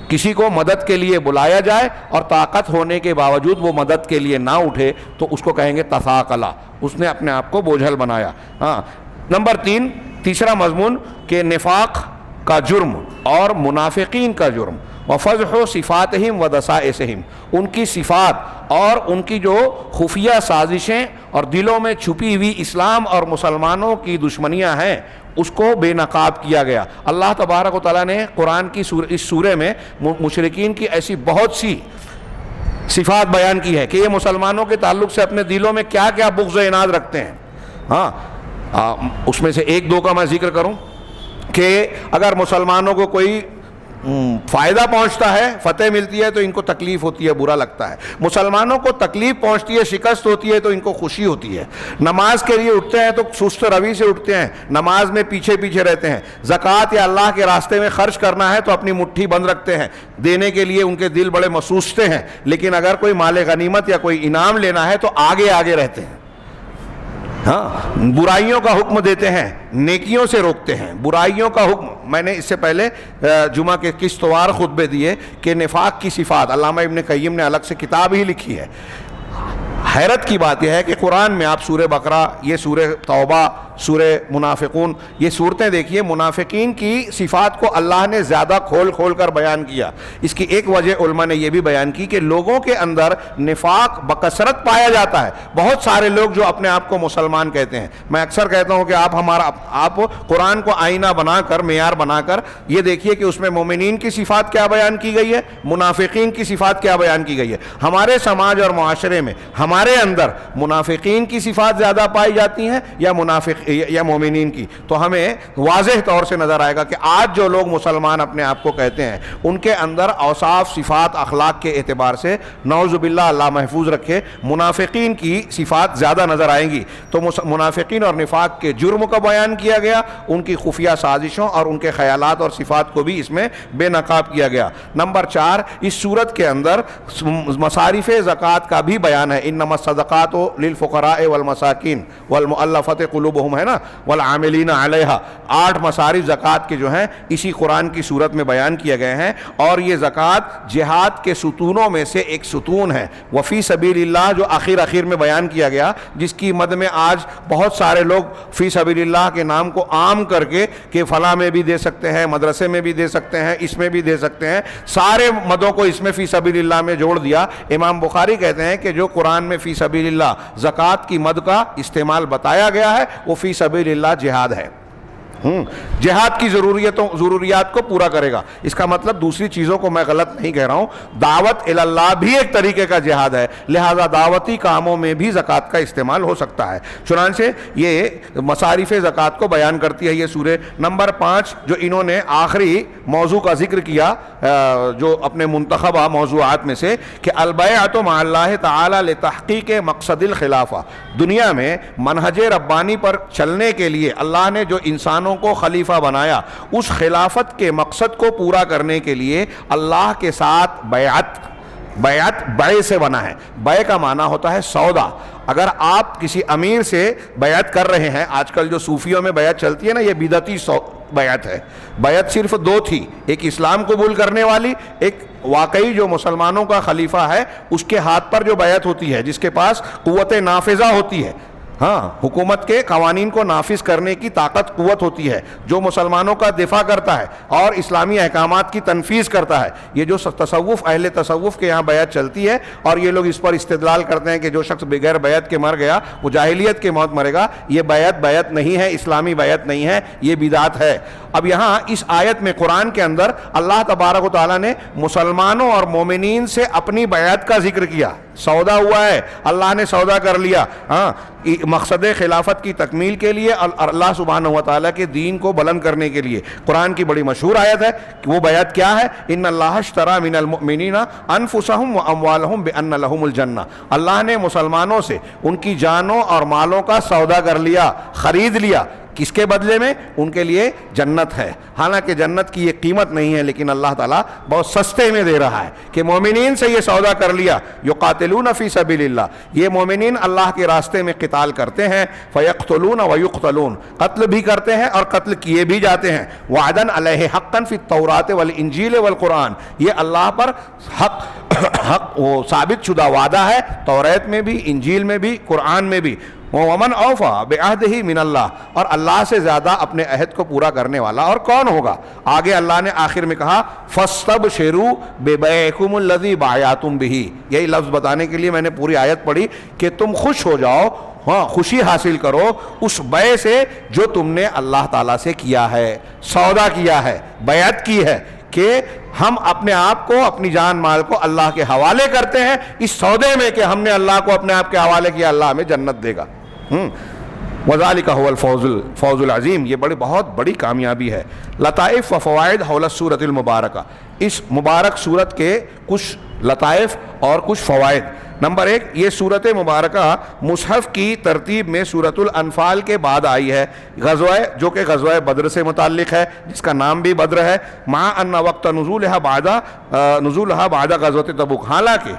کسی کو مدد کے لیے بلایا جائے اور طاقت ہونے کے باوجود وہ مدد کے لیے نہ اٹھے تو اس کو کہیں گے تثاقلا، اس نے اپنے آپ کو بوجھل بنایا۔ ہاں، نمبر 3، تیسرا مضمون کہ نفاق کا جرم اور منافقین کا جرم، وفضح صفاتہم ودسائسہم، ان کی صفات اور ان کی جو خفیہ سازشیں اور دلوں میں چھپی ہوئی اسلام اور مسلمانوں کی دشمنیاں ہیں، اس کو بے نقاب کیا گیا۔ اللہ تبارک و تعالیٰ نے قرآن کی اس سورے میں مشرکین کی ایسی بہت سی صفات بیان کی ہے کہ یہ مسلمانوں کے تعلق سے اپنے دلوں میں کیا کیا بغض و عناد رکھتے ہیں۔ ہاں، اس میں سے ایک دو کا میں ذکر کروں کہ اگر مسلمانوں کو کوئی فائدہ پہنچتا ہے، فتح ملتی ہے، تو ان کو تکلیف ہوتی ہے، برا لگتا ہے۔ مسلمانوں کو تکلیف پہنچتی ہے، شکست ہوتی ہے، تو ان کو خوشی ہوتی ہے۔ نماز کے لیے اٹھتے ہیں تو سست روی سے اٹھتے ہیں، نماز میں پیچھے پیچھے رہتے ہیں۔ زکوٰۃ یا اللہ کے راستے میں خرچ کرنا ہے تو اپنی مٹھی بند رکھتے ہیں، دینے کے لیے ان کے دل بڑے مسوستے ہیں، لیکن اگر کوئی مال غنیمت یا کوئی انعام لینا ہے تو آگے آگے رہتے ہیں۔ ہاں، برائیوں کا حکم دیتے ہیں، نیکیوں سے روکتے ہیں۔ برائیوں کا حکم، میں نے اس سے پہلے جمعہ کے قسطوار خطبے دیے کہ نفاق کی صفات، علامہ ابن قیم نے الگ سے کتاب ہی لکھی ہے۔ حیرت کی بات یہ ہے کہ قرآن میں آپ سورہ بقرہ، یہ سورہ توبہ سورہ منافقون. یہ صورتیں دیکھیے, منافقین کی صفات کو اللہ نے زیادہ کھول کھول کر بیان کیا. اس کی ایک وجہ علماء نے یہ بھی بیان کی کہ لوگوں کے اندر نفاق بکثرت پایا جاتا ہے. بہت سارے لوگ جو اپنے آپ کو مسلمان کہتے ہیں, میں اکثر کہتا ہوں کہ آپ قرآن کو آئینہ بنا کر, معیار بنا کر یہ دیکھیے کہ اس میں مومنین کی صفات کیا بیان کی گئی ہے, منافقین کی صفات کیا بیان کی گئی ہے. ہمارے سماج اور معاشرے میں ہمارے اندر منافقین کی صفات زیادہ پائی جاتی ہیں یا مومنین کی, تو ہمیں واضح طور سے نظر آئے گا کہ آج جو لوگ مسلمان اپنے آپ کو کہتے ہیں ان کے اندر اوصاف, صفات, اخلاق کے اعتبار سے نعوذ باللہ اللہ محفوظ رکھے منافقین کی صفات زیادہ نظر آئیں گی. تو منافقین اور نفاق کے جرم کا بیان کیا گیا, ان کی خفیہ سازشوں اور ان کے خیالات اور صفات کو بھی اس میں بے نقاب کیا گیا. نمبر 4, اس صورت کے اندر مصارف زکوٰۃ کا بھی بیان ہے. انما الصدقات للفقراء والمساکین والمؤلفۃ قلوبہم, ہے نا, والعاملین علیہا. 8 مصارف زکوٰۃ کے جو ہیں اسی قرآن کی صورت میں بیان کیے گئے ہیں, اور یہ زکوٰۃ جہاد کے ستونوں میں سے ایک ستون ہے. وفی سبیل اللہ جو آخر میں بیان کیا گیا, جس کی مد میں آج بہت سارے لوگ فی سبیل اللہ کے نام کو عام کر کے کہ فلاں میں بھی دے سکتے ہیں, مدرسے میں بھی دے سکتے ہیں, اس میں بھی دے سکتے ہیں, سارے مدوں کو اس میں فی سبیل اللہ میں جوڑ دیا. امام بخاری کہتے ہیں کہ جو قرآن میں فی سبیل اللہ زکوٰۃ کی مد کا استعمال بتایا گیا ہے وہ فی سبیل اللہ جہاد ہے. جہاد کی ضروریات کو پورا کرے گا. اس کا مطلب دوسری چیزوں کو میں غلط نہیں کہہ رہا ہوں, دعوت اللہ بھی ایک طریقے کا جہاد ہے, لہذا دعوتی کاموں میں بھی زکوٰۃ کا استعمال ہو سکتا ہے. چنانچہ یہ مصارف زکوٰۃ کو بیان کرتی ہے یہ سورہ. نمبر 5 جو انہوں نے آخری موضوع کا ذکر کیا جو اپنے منتخبہ موضوعات میں سے, کہ البیعۃ مع اللہ تعالی لتحقیق مقصد الخلافہ. دنیا میں منہج ربانی پر چلنے کے لیے اللہ نے جو انسانوں کو خلیفہ بنایا, اس خلافت کے مقصد کو پورا کرنے کے لیے اللہ کے ساتھ بیعت بیع سے بنا ہے. بیع کا معنی ہوتا ہے سودا. اگر آپ کسی امیر سے بیعت کر رہے ہیں, آج کل جو صوفیوں میں بیعت چلتی ہے نا, یہ بدعتی بیعت ہے. بیعت صرف 2 تھی, ایک اسلام قبول کرنے والی, ایک واقعی جو مسلمانوں کا خلیفہ ہے اس کے ہاتھ پر جو بیعت ہوتی ہے, جس کے پاس قوت نافذہ ہوتی ہے. ہاں, حکومت کے قوانین کو نافذ کرنے کی طاقت قوت ہوتی ہے, جو مسلمانوں کا دفاع کرتا ہے اور اسلامی احکامات کی تنفیذ کرتا ہے. یہ جو اہل تصوف کے یہاں بیعت چلتی ہے, اور یہ لوگ اس پر استدلال کرتے ہیں کہ جو شخص بغیر بیعت کے مر گیا وہ جاہلیت کے موت مرے گا. یہ بیعت نہیں ہے, اسلامی بیعت نہیں ہے, یہ بدعت ہے. اب یہاں اس آیت میں قرآن کے اندر اللہ تبارک و تعالیٰ نے مسلمانوں اور مومنین سے اپنی بیعت کا ذکر کیا. سودا ہوا ہے, اللہ نے سودا کر لیا, ہاں, مقصد خلافت کی تکمیل کے لیے, اللہ سبحانہ و تعالیٰ کے دین کو بلند کرنے کے لیے. قرآن کی بڑی مشہور آیت ہے کہ وہ بیعت کیا ہے, ان اللہ اشتری من المؤمنین انفسهم واموالهم بان لهم الجنہ. اللہ نے مسلمانوں سے ان کی جانوں اور مالوں کا سودا کر لیا, خرید لیا. کس کے بدلے میں؟ ان کے لیے جنت ہے. حالانکہ جنت کی یہ قیمت نہیں ہے, لیکن اللہ تعالیٰ بہت سستے میں دے رہا ہے کہ مومنین سے یہ سودا کر لیا. یقاتلون فی سبیل اللہ, یہ مومنین اللہ کے راستے میں قتال کرتے ہیں. فیقتلون ویقتلون, قتل بھی کرتے ہیں اور قتل کیے بھی جاتے ہیں. وعدن علیہ حقا فی التوراۃ والانجیل والقرآن, یہ اللہ پر حق وہ ثابت شدہ وعدہ ہے, توریت میں بھی, انجیل میں بھی, قرآن میں بھی. وَمَنْ أَوْفَى بِعَهْدِهِ مِنَ اللَّهِ, اور اللہ سے زیادہ اپنے عہد کو پورا کرنے والا اور کون ہوگا. آگے اللہ نے آخر میں کہا فَاسْتَبْشِرُوا بِبَيْعِكُمُ الَّذِي بَايَعْتُمْ بِهِ. یہی لفظ بتانے کے لیے میں نے پوری آیت پڑھی کہ تم خوش ہو جاؤ, ہاں, خوشی حاصل کرو اس بیع سے جو تم نے اللہ تعالیٰ سے کیا ہے, سودا کیا ہے, بیعت کی ہے کہ ہم اپنے آپ کو, اپنی جان مال کو اللہ کے حوالے کرتے ہیں اس سودے میں کہ ہم نے اللہ کو اپنے آپ کے حوالے کیا, اللہ ہمیں جنت دے گا. وذالک هو الفوز العظیم, یہ بہت بڑی کامیابی ہے. لطائف و فوائد حول السورۃ المبارکہ, اس مبارک سورت کے کچھ لطائف اور کچھ فوائد. نمبر 1, یہ سورت مبارکہ مصحف کی ترتیب میں سورۃ الانفال کے بعد آئی ہے, جو کہ غزوہ بدر سے متعلق ہے, جس کا نام بھی بدر ہے. مع ان وقت نزولها بعد غزوۃ تبوک, حالانکہ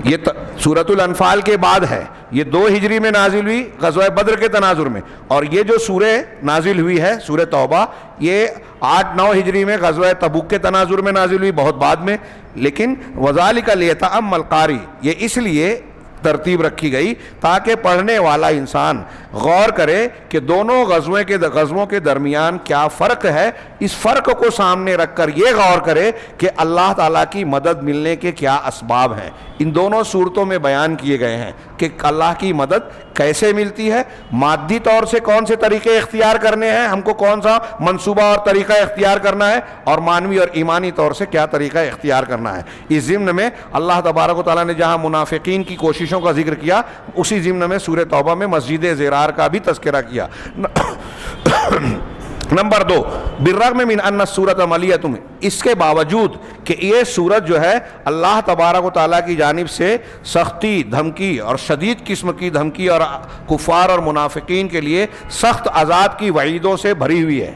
یہ سورۃ الانفال کے بعد ہے, یہ 2 ہجری میں نازل ہوئی غزوہ بدر کے تناظر میں, اور یہ جو سورہ نازل ہوئی ہے سورہ توبہ, یہ 8-9 ہجری میں غزوہ تبوک کے تناظر میں نازل ہوئی, بہت بعد میں. لیکن وذالک لیتأمل القاری, یہ اس لیے ترتیب رکھی گئی تاکہ پڑھنے والا انسان غور کرے کہ دونوں غزووں کے درمیان کیا فرق ہے. اس فرق کو سامنے رکھ کر یہ غور کرے کہ اللہ تعالیٰ کی مدد ملنے کے کیا اسباب ہیں. ان دونوں صورتوں میں بیان کیے گئے ہیں کہ اللہ کی مدد کیسے ملتی ہے, مادی طور سے کون سے طریقے اختیار کرنے ہیں, ہم کو کون سا منصوبہ اور طریقہ اختیار کرنا ہے, اور مانوی اور ایمانی طور سے کیا طریقہ اختیار کرنا ہے. اس ضمن میں اللہ تبارک و تعالیٰ نے جہاں منافقین کی کوششوں کا ذکر کیا, اسی ضمن میں سورہ توبہ میں مسجد زرار کا بھی تذکرہ کیا. نمبر 2, بالرغم من ان السورۃ ملیۃ, اس کے باوجود کہ یہ سورت جو ہے اللہ تبارک و تعالیٰ کی جانب سے سختی, دھمکی اور شدید قسم کی دھمکی اور کفار اور منافقین کے لیے سخت عذاب کی وعیدوں سے بھری ہوئی ہے.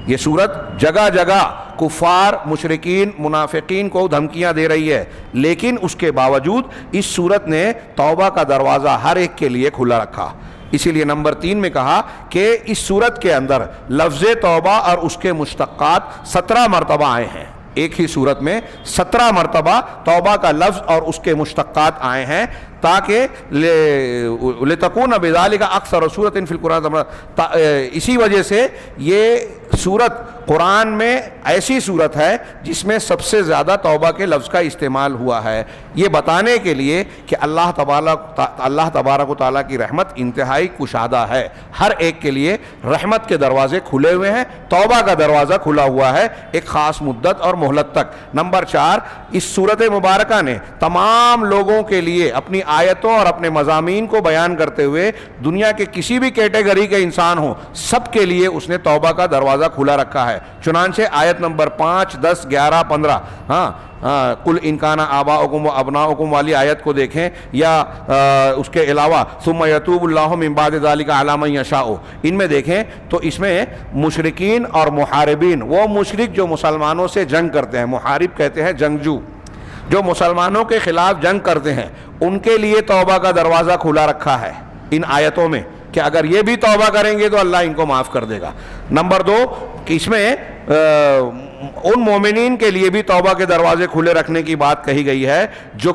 یہ سورت جگہ جگہ کفار, مشرکین, منافقین کو دھمکیاں دے رہی ہے, لیکن اس کے باوجود اس سورت نے توبہ کا دروازہ ہر ایک کے لیے کھلا رکھا. اسی لیے نمبر 3 میں کہا کہ اس سورت کے اندر لفظ توبہ اور اس کے مشتقات 17 مرتبہ آئے ہیں. ایک ہی سورت میں 17 مرتبہ توبہ کا لفظ اور اس کے مشتقات آئے ہیں, تاکہ لتکون بذالک اکثر سورۃ فی القرآن. اسی وجہ سے یہ سورت قرآن میں ایسی صورت ہے جس میں سب سے زیادہ توبہ کے لفظ کا استعمال ہوا ہے, یہ بتانے کے لیے کہ اللہ تبارک و تعالیٰ کی رحمت انتہائی کشادہ ہے. ہر ایک کے لیے رحمت کے دروازے کھلے ہوئے ہیں, توبہ کا دروازہ کھلا ہوا ہے ایک خاص مدت اور مہلت تک. نمبر 4, اس سورت مبارکہ نے تمام لوگوں کے لیے اپنی آیتوں اور اپنے مضامین کو بیان کرتے ہوئے دنیا کے کسی بھی کیٹیگری کے انسان ہوں, سب کے لیے اس نے توبہ کا دروازہ کھلا رکھا ہے. چنانچہ آیت نمبر 5, 10, 11, 15 قل ان کان آباؤکم و ابناؤکم والی آیت کو دیکھیں, یا اس کے علاوہ ثم یتوب اللہ من بعد ذلک علی من یشاء, ان میں دیکھیں تو اس میں مشرکین اور محاربین, وہ مشرک جو مسلمانوں سے جنگ کرتے ہیں, محارب کہتے ہیں جنگجو, جو مسلمانوں کے خلاف جنگ کرتے ہیں, ان کے لیے توبہ کا دروازہ کھلا رکھا ہے ان آیتوں میں کہ اگر یہ بھی توبہ کریں گے تو اللہ ان کو معاف کر دے گا. نمبر 2, کہ اس میں ان مومنین کے لیے بھی توبہ کے دروازے کھلے رکھنے کی بات کہی گئی ہے جو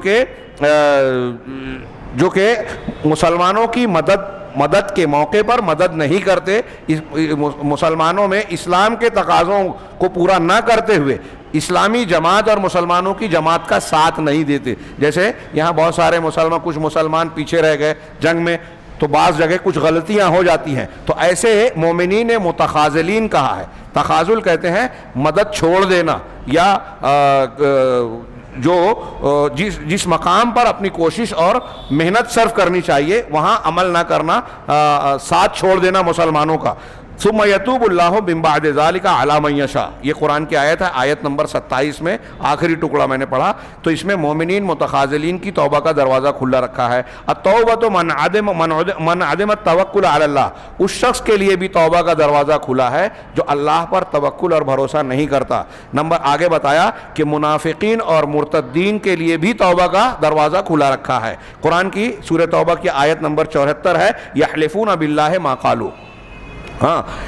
کہ مسلمانوں کی مدد کے موقع پر مدد نہیں کرتے, مسلمانوں میں اسلام کے تقاضوں کو پورا نہ کرتے ہوئے اسلامی جماعت اور مسلمانوں کی جماعت کا ساتھ نہیں دیتے. جیسے یہاں بہت سارے کچھ مسلمان پیچھے رہ گئے جنگ میں, تو بعض جگہ کچھ غلطیاں ہو جاتی ہیں, تو ایسے مومنین متخاذلین کہا ہے. تخاذل کہتے ہیں مدد چھوڑ دینا, یا جو جس مقام پر اپنی کوشش اور محنت صرف کرنی چاہیے وہاں عمل نہ کرنا, ساتھ چھوڑ دینا مسلمانوں کا. ثم یتوب اللہ من بعد ذلک علی من یشاء, یہ قرآن کی آیت ہے, آیت نمبر 27 میں آخری ٹکڑا میں نے پڑھا, تو اس میں مومنین متخاذلین کی توبہ کا دروازہ کھلا رکھا ہے. التوبۃ من عدم التوکل علی اللہ, اس شخص کے لیے بھی توبہ کا دروازہ کھلا ہے جو اللہ پر توکل اور بھروسہ نہیں کرتا. آگے بتایا کہ منافقین اور مرتدین کے لیے بھی توبہ کا دروازہ کھلا رکھا ہے. قرآن کی سورہ توبہ کی آیت نمبر 74 ہے, یحلفون باللہ ما قالوا,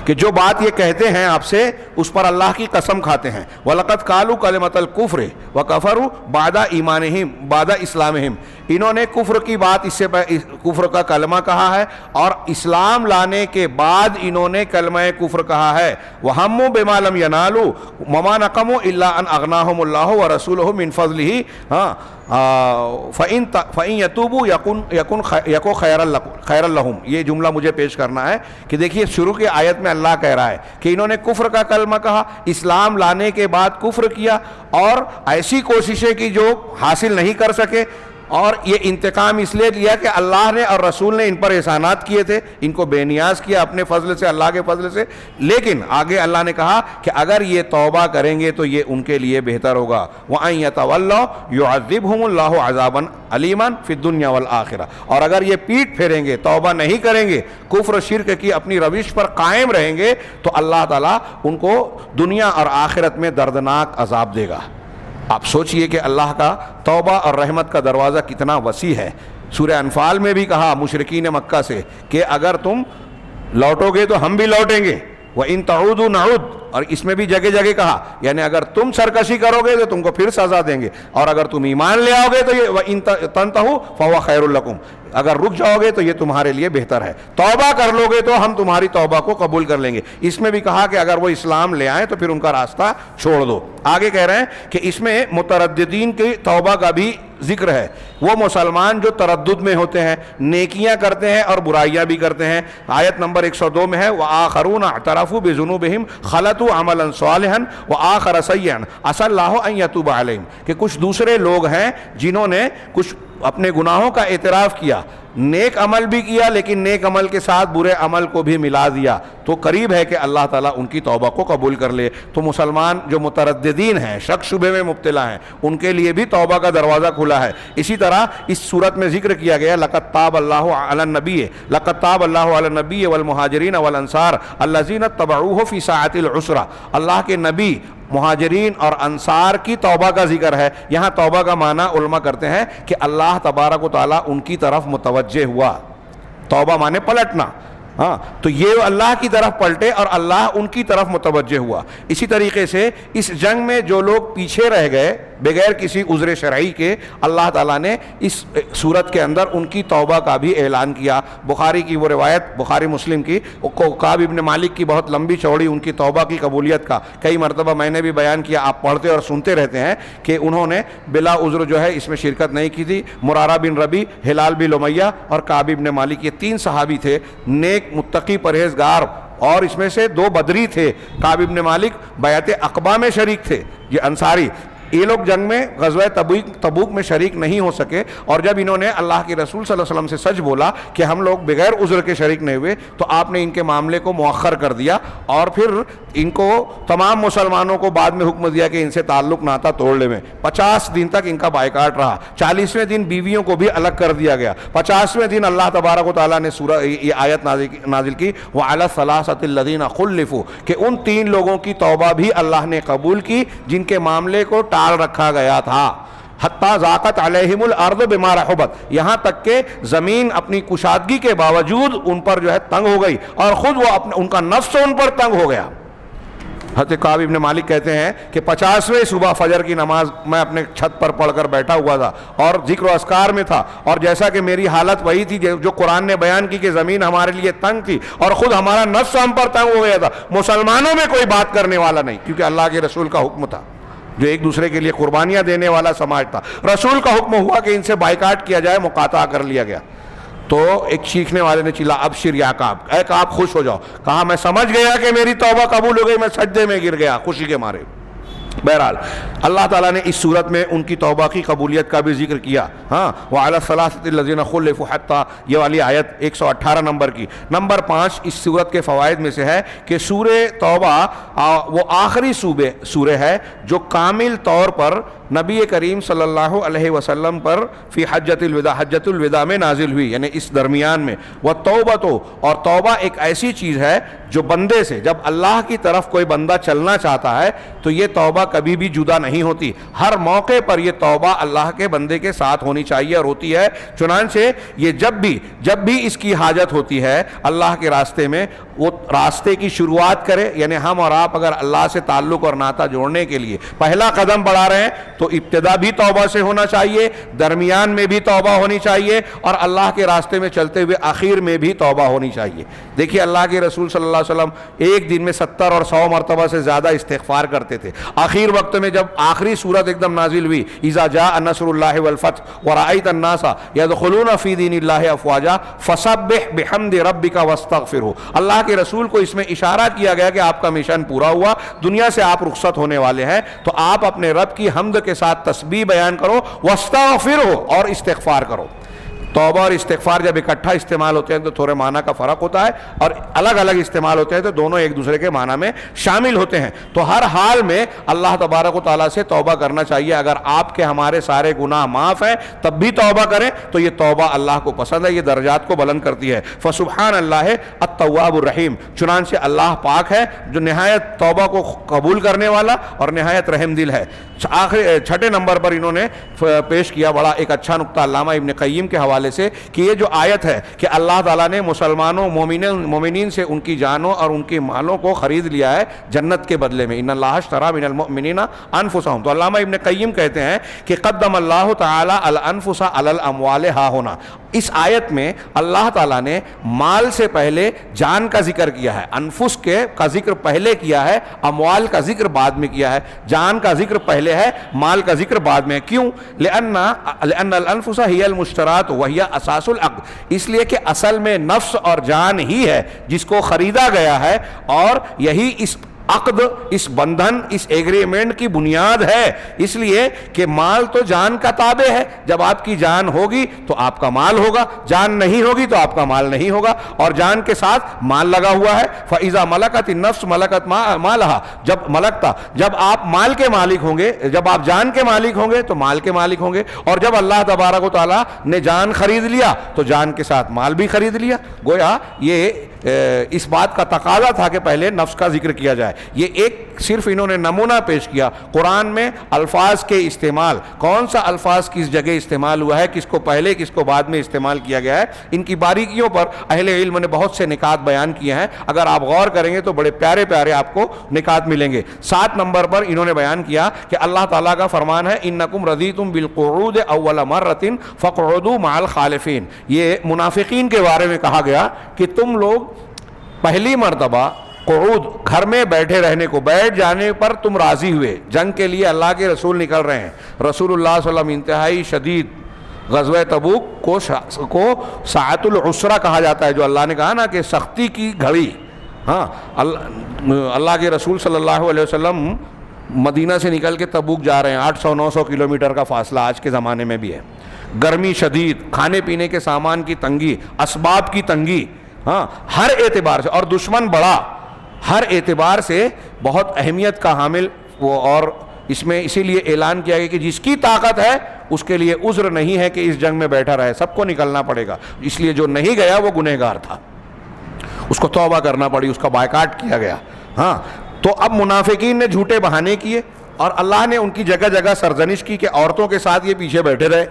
کہ جو بات یہ کہتے ہیں آپ سے اس پر اللہ کی قسم کھاتے ہیں. وَلَقَدْ قَالُوا كَلِمَةَ الْكُفْرِ وَكَفَرُوا بَعْدَ إِيمَانِهِمْ بَعْدَ إِسْلَامِهِمْ, انہوں نے کفر کی بات, اس سے کفر کا کلمہ کہا ہے, اور اسلام لانے کے بعد انہوں نے کلمہ کفر کہا ہے. وَهَمُّوا بِمَا لَمْ يَنَالُوا وَمَا نَقَمُوا إِلَّا أَنْ أَغْنَاهُمُ اللَّهُ وَرَسُولُهُ مِنْ فَضْلِهِ فَإِن يَتُوبُوا يَكُنْ خَيْرًا لَهُمْ. یہ جملہ مجھے پیش کرنا ہے کہ دیکھیے شروع کی آیت میں اللہ کہہ رہا ہے کہ انہوں نے کفر کا کلمہ کہا, اسلام لانے کے بعد کفر کیا, اور ایسی کوششیں کی جو حاصل نہیں کر سکے, اور یہ انتقام اس لیے لیا کہ اللہ نے اور رسول نے ان پر احسانات کیے تھے, ان کو بے نیاز کیا اپنے فضل سے, اللہ کے فضل سے. لیکن آگے اللہ نے کہا کہ اگر یہ توبہ کریں گے تو یہ ان کے لیے بہتر ہوگا. وَأَن يَتَوَلَّوْا يُعَذِّبْهُمُ اللَّهُ عَذَابًا عَلِيمًا فِي الدُّنْيَا وَالْآخِرَةِ, اور اگر یہ پیٹ پھیریں گے, توبہ نہیں کریں گے, کفر شرک کی اپنی روش پر قائم رہیں گے, تو اللہ تعالیٰ ان کو دنیا اور آخرت میں دردناک عذاب دے گا. آپ سوچئے کہ اللہ کا توبہ اور رحمت کا دروازہ کتنا وسیع ہے. سورہ انفال میں بھی کہا مشرکین مکہ سے کہ اگر تم لوٹو گے تو ہم بھی لوٹیں گے, وَإِن تَعُودُوا نَعُودْ, اور اس میں بھی جگہ جگہ کہا یعنی اگر تم سرکشی کرو گے تو تم کو پھر سزا دیں گے، اور اگر تم ایمان لے آؤ گے تو یہ وَإِن تَنْتَهُوا فَهُوَ خَيْرٌ لَكُمْ، اگر رک جاؤ گے تو یہ تمہارے لیے بہتر ہے، توبہ کر لو گے تو ہم تمہاری توبہ کو قبول کر لیں گے۔ اس میں بھی کہا کہ اگر وہ اسلام لے آئیں تو پھر ان کا راستہ چھوڑ دو۔ آگے کہہ رہے ہیں کہ اس میں مترددین کی توبہ کا بھی ذکر ہے، وہ مسلمان جو تردد میں ہوتے ہیں، نیکیاں کرتے ہیں اور برائیاں بھی کرتے ہیں۔ آیت نمبر 102 میں ہے وَآخَرُونَ اعْتَرَفُوا بِذُنُوبِهِمْ خَلَطُوا عَمَلًا صَالِحًا وَآخَرَ سَيِّئًا عَسَى اللَّهُ أَن يَتُوبَ عَلَيْهِمْ، کہ کچھ دوسرے لوگ ہیں جنہوں نے کچھ اپنے گناہوں کا اعتراف کیا، نیک عمل بھی کیا لیکن نیک عمل کے ساتھ برے عمل کو بھی ملا دیا، تو قریب ہے کہ اللہ تعالیٰ ان کی توبہ کو قبول کر لے۔ تو مسلمان جو مترددین ہیں، شک شبے میں مبتلا ہیں، ان کے لیے بھی توبہ کا دروازہ کھلا ہے۔ اسی طرح اس صورت میں ذکر کیا گیا لَقَدْ تَابَ اللَّهُ عَلَى النَّبِيِّ لَقَدْ تَابَ اللَّهُ عَلَى النَّبِيِّ وَالْمُهَاجِرِينَ وَالْأَنصَارِ الَّذِينَ اتَّبَعُوهُ فِي سَاعَةِ الْعُسْرَةِ، اللہ کے نبی، مہاجرین اور انصار کی توبہ کا ذکر ہے۔ یہاں توبہ کا معنی علماء کرتے ہیں کہ اللہ تبارک و تعالیٰ ان کی طرف متوجہ ہوا، توبہ معنی پلٹنا، ہاں، تو یہ اللہ کی طرف پلٹے اور اللہ ان کی طرف متوجہ ہوا۔ اسی طریقے سے اس جنگ میں جو لوگ پیچھے رہ گئے بغیر کسی عذر شرعی کے، اللہ تعالیٰ نے اس صورت کے اندر ان کی توبہ کا بھی اعلان کیا۔ بخاری کی وہ روایت، بخاری مسلم کی، کعب ابن مالک کی بہت لمبی چوڑی ان کی توبہ کی قبولیت کا کئی مرتبہ میں نے بھی بیان کیا، آپ پڑھتے اور سنتے رہتے ہیں کہ انہوں نے بلا عذر جو ہے اس میں شرکت نہیں کی تھی۔ مرارہ بن ربی، ہلال بن امیہ اور کعب ابن مالک، یہ 3 صحابی تھے، نیک متقی پرہیزگار، اور اس میں سے 2 بدری تھے۔ کعب ابن مالک بیعت عقبہ میں شریک تھے، یہ انصاری، یہ لوگ جنگ میں غزوہ تبوک میں شریک نہیں ہو سکے، اور جب انہوں نے اللہ کے رسول صلی اللہ علیہ وسلم سے سچ بولا کہ ہم لوگ بغیر عذر کے شریک نہیں ہوئے، تو آپ نے ان کے معاملے کو مؤخر کر دیا، اور پھر ان کو تمام مسلمانوں کو بعد میں حکم دیا کہ ان سے تعلق ناتا توڑ لے۔ 50 دن تک ان کا بائیکاٹ رہا، 40ویں دن بیویوں کو بھی الگ کر دیا گیا، 50ویں دن اللہ تبارک و تعالیٰ نے یہ آیت نازل کی وَعَلَى الثَّلَاثَةِ الَّذِينَ خُلِّفُوا، کہ ان 3 لوگوں کی توبہ بھی اللہ نے قبول کی جن کے معاملے کو ٹال رکھا گیا تھا۔ حتیٰ ذاقت علیہم الارض بما رحبت، یہاں تک کہ زمین اپنی کشادگی کے باوجود ان پر جو ہے تنگ ہو گئی، اور خود وہ ان کا نفس ان پر تنگ ہو گیا۔ حضرت کعب ابن مالک کہتے ہیں کہ 50ویں صبح فجر کی نماز میں اپنے چھت پر پڑھ کر بیٹھا ہوا تھا اور ذکر و اذکار میں تھا، اور جیسا کہ میری حالت وہی تھی جو قرآن نے بیان کی کہ زمین ہمارے لیے تنگ تھی اور خود ہمارا نفس ہم پر تنگ ہو گیا تھا، مسلمانوں میں کوئی بات کرنے والا نہیں، کیونکہ اللہ کے رسول کا حکم تھا جو ایک دوسرے کے لیے قربانیاں دینے والا سماج تھا۔ رسول کا حکم ہوا کہ ان سے بائیکاٹ کیا جائے، مقاطعہ کر لیا گیا۔ تو ایک چیخنے والے نے چلا ابشر یا کعب، اے کعب خوش ہو جاؤ۔ کہا میں سمجھ گیا کہ میری توبہ قبول ہو گئی، میں سجدے میں گر گیا خوشی کے مارے۔ بہرحال اللہ تعالیٰ نے اس صورت میں ان کی توبہ کی قبولیت کا بھی ذکر کیا۔ ہاں، وَعَلَى الثَّلَاثَةِ الَّذِينَ خُلِّفُوا حَتَّىٰ، یہ والی آیت 118 نمبر کی۔ نمبر 5 اس صورت کے فوائد میں سے ہے کہ سورہ توبہ وہ آخری سورہ ہے جو کامل طور پر نبی کریم صلی اللہ علیہ وسلم پر فی حجۃ الوداع میں نازل ہوئی، یعنی اس درمیان میں۔ وَالتَّوْبَةُ، اور توبہ ایک ایسی چیز ہے جو بندے سے، جب اللہ کی طرف کوئی بندہ چلنا چاہتا ہے تو یہ توبہ کبھی بھی جدا نہیں ہوتی، ہر موقع پر یہ توبہ اللہ کے بندے کے ساتھ ہونی چاہیے اور ہوتی ہے۔ چنانچہ یہ جب بھی اس کی حاجت ہوتی ہے اللہ کے راستے میں، وہ راستے کی شروعات کرے، یعنی ہم اور آپ اگر اللہ سے تعلق اور ناتا جوڑنے کے لیے پہلا قدم بڑھا رہے ہیں تو ابتدا بھی توبہ سے ہونا چاہیے، درمیان میں بھی توبہ ہونی چاہیے، اور اللہ کے راستے میں چلتے ہوئے آخر میں بھی توبہ ہونی چاہیے۔ دیکھیے اللہ کے رسول صلی اللہ علیہ وسلم ایک دن میں 70 اور 100 مرتبہ سے زیادہ استغفار کرتے تھے۔ آخر وقت میں جب آخری سورت ایک دم نازل ہوئی، اذا جاء نصر اللہ والفتح ورأیت الناس یدخلون فی دین اللہ افواجا فسبح بحمد ربک واستغفرہ، اللہ کے رسول کو اس میں اشارہ کیا گیا کہ آپ کا مشن پورا ہوا، دنیا سے آپ رخصت ہونے والے ہیں، تو آپ اپنے رب کی حمد کے ساتھ تسبیح بیان کرو، واستغفرہ، اور استغفار کرو۔ توبہ اور استغفار جب اکٹھا استعمال ہوتے ہیں تو تھوڑے معنی کا فرق ہوتا ہے، اور الگ الگ استعمال ہوتے ہیں تو دونوں ایک دوسرے کے معنی میں شامل ہوتے ہیں۔ تو ہر حال میں اللہ تبارک و تعالیٰ سے توبہ کرنا چاہیے۔ اگر آپ کے ہمارے سارے گناہ معاف ہیں تب بھی توبہ کریں تو یہ توبہ اللہ کو پسند ہے، یہ درجات کو بلند کرتی ہے۔ فسبحان اللہ التواب الرحیم، چنانچہ اللہ پاک ہے جو نہایت توبہ کو قبول کرنے والا اور نہایت رحم دل ہے۔ چھٹے نمبر پر انہوں نے پیش کیا بڑا ایک اچھا نقطہ علامہ ابن قیم کے حوالے حوالے سے کہ یہ جو آیت ہے کہ اللہ تعالیٰ نے مسلمانوں مومنین سے ان کی جانوں اور ان کے مالوں کو خرید لیا ہے جنت کے بدلے میں، ان اللہ اشتری من المؤمنین انفسهم، تو علامہ ابن قیم کہتے ہیں کہ قدم اللہ تعالیٰ الانفس علی الاموال ہا ہونا، اس آیت میں اللہ تعالیٰ نے مال سے پہلے جان کا ذکر کیا ہے، انفس کا ذکر پہلے کیا ہے، اموال کا ذکر بعد میں کیا ہے، جان کا ذکر پہلے ہے، مال کا ذکر بعد میں۔ کیوں؟ لأن الانفس ہی المشترات وہی اساس العقد، اس لیے کہ اصل میں نفس اور جان ہی ہے جس کو خریدا گیا ہے، اور یہی اس عقد، اس بندھن، اس ایگریمنٹ کی بنیاد ہے، اس لیے کہ مال تو جان کا تابع ہے، جب آپ کی جان ہوگی تو آپ کا مال ہوگا، جان نہیں ہوگی تو آپ کا مال نہیں ہوگا، اور جان کے ساتھ مال لگا ہوا ہے۔ فَإِذَا مَلَكَتِ النَّفْسُ مَلَكَتْ مَالَهَا، جب آپ مال کے مالک ہوں گے، جب آپ جان کے مالک ہوں گے تو مال کے مالک ہوں گے، اور جب اللہ تبارک و تعالیٰ نے جان خرید لیا تو جان کے ساتھ مال بھی خرید لیا۔ گویا یہ اس بات کا تقاضا تھا کہ پہلے نفس کا ذکر کیا جائے۔ یہ ایک صرف انہوں نے نمونہ پیش کیا قرآن میں الفاظ کے استعمال، کون سا الفاظ کس جگہ استعمال ہوا ہے، کس کو پہلے کس کو بعد میں استعمال کیا گیا ہے، ان کی باریکیوں پر اہل علم نے بہت سے نکات بیان کیے ہیں، اگر آپ غور کریں گے تو بڑے پیارے پیارے آپ کو نکات ملیں گے۔ 7 نمبر پر انہوں نے بیان کیا کہ اللہ تعالیٰ کا فرمان ہے انکم رضیتم بالقعود اول مرۃ فاقعدوا مع الخالفین، یہ منافقین کے بارے میں کہا گیا کہ تم لوگ پہلی مرتبہ قعود، گھر میں بیٹھے رہنے کو، بیٹھ جانے پر تم راضی ہوئے، جنگ کے لیے اللہ کے رسول نکل رہے ہیں، رسول اللہ صلی اللہ علیہ وسلم انتہائی شدید غزوہ تبوک کو ساعۃ العسرہ کہا جاتا ہے، جو اللہ نے کہا نا کہ سختی کی گھڑی، ہاں اللہ کے رسول صلی اللہ علیہ وسلم مدینہ سے نکل کے تبوک جا رہے ہیں، 800-900 کلومیٹر کا فاصلہ آج کے زمانے میں بھی ہے، گرمی شدید، کھانے پینے کے سامان کی تنگی، اسباب کی تنگی، ہاں ہر اعتبار سے، اور دشمن بڑا، ہر اعتبار سے بہت اہمیت کا حامل وہ، اور اس میں اسی لیے اعلان کیا گیا کہ جس کی طاقت ہے اس کے لیے عذر نہیں ہے کہ اس جنگ میں بیٹھا رہے، سب کو نکلنا پڑے گا، اس لیے جو نہیں گیا وہ گنہگار تھا، اس کو توبہ کرنا پڑی، اس کا بائیکاٹ کیا گیا۔ ہاں تو اب منافقین نے جھوٹے بہانے کیے، اور اللہ نے ان کی جگہ جگہ سرزنش کی کہ عورتوں کے ساتھ یہ پیچھے بیٹھے رہے،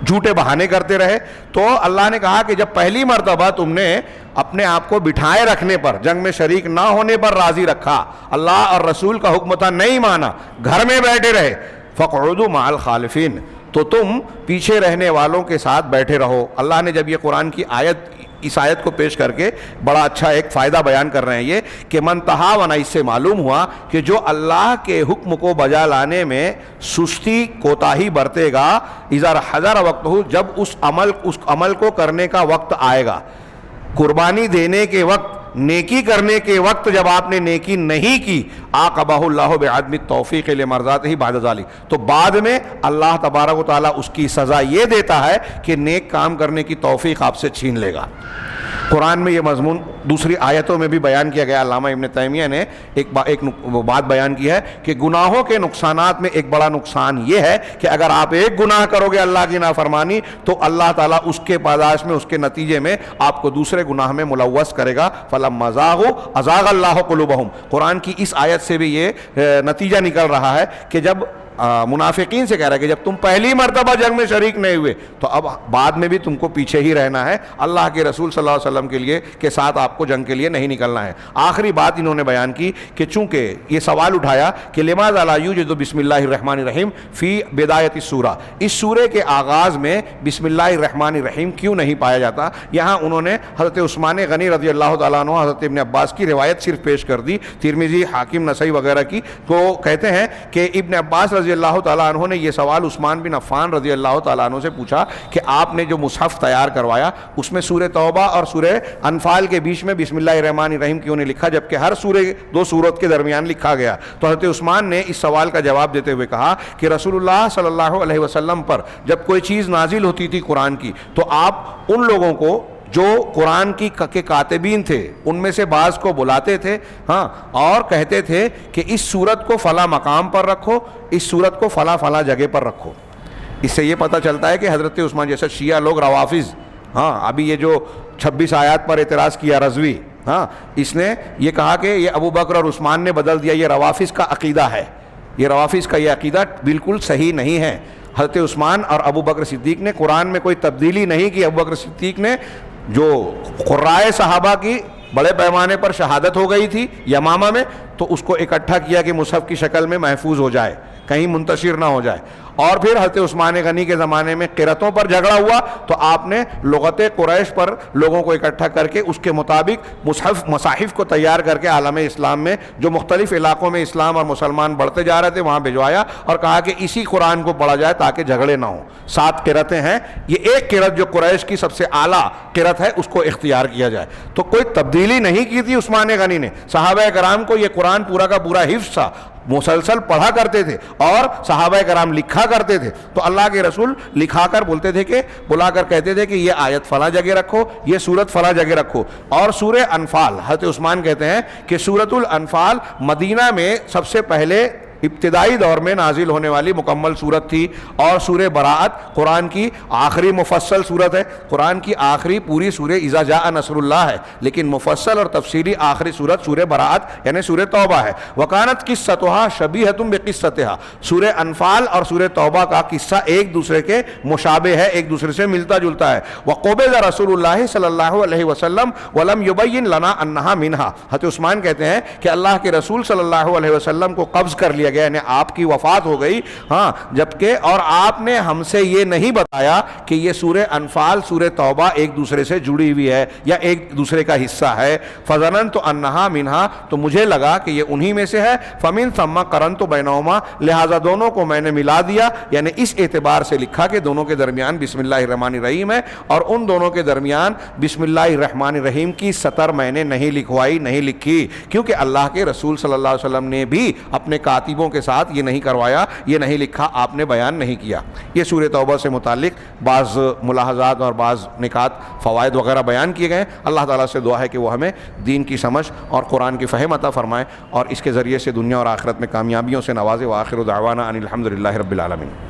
جھوٹے بہانے کرتے رہے، تو اللہ نے کہا کہ جب پہلی مرتبہ تم نے اپنے آپ کو بٹھائے رکھنے پر، جنگ میں شریک نہ ہونے پر راضی رکھا، اللہ اور رسول کا حکم تھا نہیں مانا، گھر میں بیٹھے رہے، فَاقْعُدُوا مَعَ الْخَالِفِينَ، تو تم پیچھے رہنے والوں کے ساتھ بیٹھے رہو۔ اللہ نے جب یہ قرآن کی اس آیت کو پیش کر کے بڑا اچھا ایک فائدہ بیان کر رہے ہیں، یہ کہ من تہاون، اس سے معلوم ہوا کہ جو اللہ کے حکم کو بجا لانے میں سستی کوتاہی برتے گا، اذا حضر وقتہ، جب اس عمل کو کرنے کا وقت آئے گا، قربانی دینے کے وقت، نیکی کرنے کے وقت جب آپ نے نیکی نہیں کی، عاقبہ اللہ بعدم التوفیق لمرضاتہ بعد ذلک، تو بعد میں اللہ تبارک و تعالیٰ اس کی سزا یہ دیتا ہے کہ نیک کام کرنے کی توفیق آپ سے چھین لے گا۔ قرآن میں یہ مضمون دوسری آیتوں میں بھی بیان کیا گیا۔ علامہ ابن تیمیہ نے ایک بات بیان کی ہے کہ گناہوں کے نقصانات میں ایک بڑا نقصان یہ ہے کہ اگر آپ ایک گناہ کرو گے اللہ کی نافرمانی، تو اللہ تعالیٰ اس کے پاداش میں، اس کے نتیجے میں آپ کو دوسرے گناہ میں ملوث کرے گا۔ فَلَمَّا زَاغُوا أَزَاغَ اللَّهُ قُلُوبَهُمْ، قرآن کی اس آیت سے بھی یہ نتیجہ نکل رہا ہے کہ جب منافقین سے کہہ رہا ہے کہ جب تم پہلی مرتبہ جنگ میں شریک نہیں ہوئے تو اب بعد میں بھی تم کو پیچھے ہی رہنا ہے، اللہ کے رسول صلی اللہ علیہ وسلم کے لیے کے ساتھ آپ کو جنگ کے لیے نہیں نکلنا ہے۔ آخری بات انہوں نے بیان کی کہ چونکہ یہ سوال اٹھایا کہ لماذا لا یوجد بسم اللہ الرحمن الرحیم فی بدایت السورہ، اس سورے کے آغاز میں بسم اللہ الرحمن الرحیم کیوں نہیں پایا جاتا؟ یہاں انہوں نے حضرت عثمان غنی رضی اللہ تعالیٰ عنہ، حضرت ابن عباس کی روایت صرف پیش کر دی، ترمذی، حاکم، نسائی وغیرہ کی، تو کہتے ہیں کہ ابن عباس رضی اللہ تعالیٰ عنہ نے یہ سوال عثمان بن عفان رضی اللہ تعالیٰ عنہ سے پوچھا کہ آپ نے جو مصحف تیار کروایا اس میں سورہ توبہ اور سورہ انفال کے بیچ میں بسم اللہ الرحمن الرحیم کیوں نہیں لکھا، جبکہ ہر سورہ 2 سورت کے درمیان لکھا گیا؟ تو حضرت عثمان نے اس سوال کا جواب دیتے ہوئے کہا کہ رسول اللہ صلی اللہ علیہ وسلم پر جب کوئی چیز نازل ہوتی تھی قرآن کی تو آپ ان لوگوں کو جو قرآن کی کاتبین تھے ان میں سے بعض کو بلاتے تھے، ہاں، اور کہتے تھے کہ اس سورت کو فلاں مقام پر رکھو، اس سورت کو فلاں فلاں جگہ پر رکھو۔ اس سے یہ پتہ چلتا ہے کہ حضرت عثمان جیسے شیعہ لوگ روافظ، ہاں، ابھی یہ جو 26 آیات پر اعتراض کیا رضوی، ہاں، اس نے یہ کہا کہ یہ ابو بکر اور عثمان نے بدل دیا، یہ روافظ کا عقیدہ ہے، یہ روافظ کا یہ عقیدہ بالکل صحیح نہیں ہے. حضرت عثمان اور ابو بکر صدیق نے قرآن میں کوئی تبدیلی نہیں کی. ابو بکر صدیق نے جو قرائے صحابہ کی بڑے پیمانے پر شہادت ہو گئی تھی یمامہ میں, تو اس کو اکٹھا کیا کہ مصحف کی شکل میں محفوظ ہو جائے, کہیں منتشر نہ ہو جائے. اور پھر حضرت عثمان غنی کے زمانے میں قرتوں پر جھگڑا ہوا تو آپ نے لغت قریش پر لوگوں کو اکٹھا کر کے اس کے مطابق مصاحف کو تیار کر کے عالم اسلام میں جو مختلف علاقوں میں اسلام اور مسلمان بڑھتے جا رہے تھے وہاں بھجوایا اور کہا کہ اسی قرآن کو پڑھا جائے تاکہ جھگڑے نہ ہوں. 7 قرتیں ہیں, یہ ایک قرت جو قریش کی سب سے اعلیٰ قرت ہے اس کو اختیار کیا جائے. تو کوئی تبدیلی نہیں کی تھی عثمان غنی نے. صحابہ کرام کو یہ قرآن پورا کا پورا حفظ تھا, مسلسل پڑھا کرتے تھے اور صحابہ کرام لکھا کرتے تھے. تو اللہ کے رسول لکھا کر بولتے تھے کہ بلا کر کہتے تھے کہ یہ آیت فلاں جگہ رکھو, یہ سورت فلاں جگہ رکھو. اور سورہ انفال, حضرت عثمان کہتے ہیں کہ سورۃ الانفال مدینہ میں سب سے پہلے ابتدائی دور میں نازل ہونے والی مکمل سورت تھی. اور سورہ براءت قرآن کی آخری مفصل سورت ہے. قرآن کی آخری پوری سورہ اذا جاء نصر اللہ ہے, لیکن مفصل اور تفصیلی آخری سورت سورہ براءت یعنی سورہ توبہ ہے. وکانت قصتھا شبیہۃ بقصتھا, سورہ انفال اور سورہ توبہ کا قصہ ایک دوسرے کے مشابہ ہے, ایک دوسرے سے ملتا جلتا ہے. وقبض رسول اللہ صلی اللہ علیہ وسلم ولم یبین لنا انہا منہا, حضرت عثمان کہتے ہیں کہ اللہ کے رسول صلی اللہ علیہ وسلم کو قبض کر لیا گیا, یعنی آپ کی وفات ہو گئی, ہاں, جبکہ اور آپ نے ہم سے یہ نہیں بتایا کہ یہ سورہ انفال سورہ توبہ ایک دوسرے سے جڑی ہوئی ہے یا ایک دوسرے کا حصہ ہے. فظننت انہا منہا, تو مجھے لگا کہ یہ انہی میں سے ہے. فمن ثم قرنت بینہما, لہذا دونوں کو میں نے ملا دیا, یعنی اس اعتبار سے لکھا کہ دونوں کے درمیان بسم اللہ الرحمن الرحیم ہے اور ان دونوں کے درمیان بسم اللہ الرحمن الرحیم کی سطر میں نے نہیں لکھوائی, نہیں لکھی, کیونکہ اللہ کے رسول صلی اللہ علیہ وسلم نے بھی اپنے کاتبوں کے ساتھ یہ نہیں کروایا, یہ نہیں لکھا, آپ نے بیان نہیں کیا. یہ سورہ توبہ سے متعلق بعض ملاحظات اور بعض نکات فوائد وغیرہ بیان کیے گئے. اللہ تعالیٰ سے دعا ہے کہ وہ ہمیں دین کی سمجھ اور قرآن کی فہم عطا فرمائے اور اس کے ذریعے سے دنیا اور آخرت میں کامیابیوں سے نوازے. وآخر دعوانا ان الحمد للہ رب العالمین.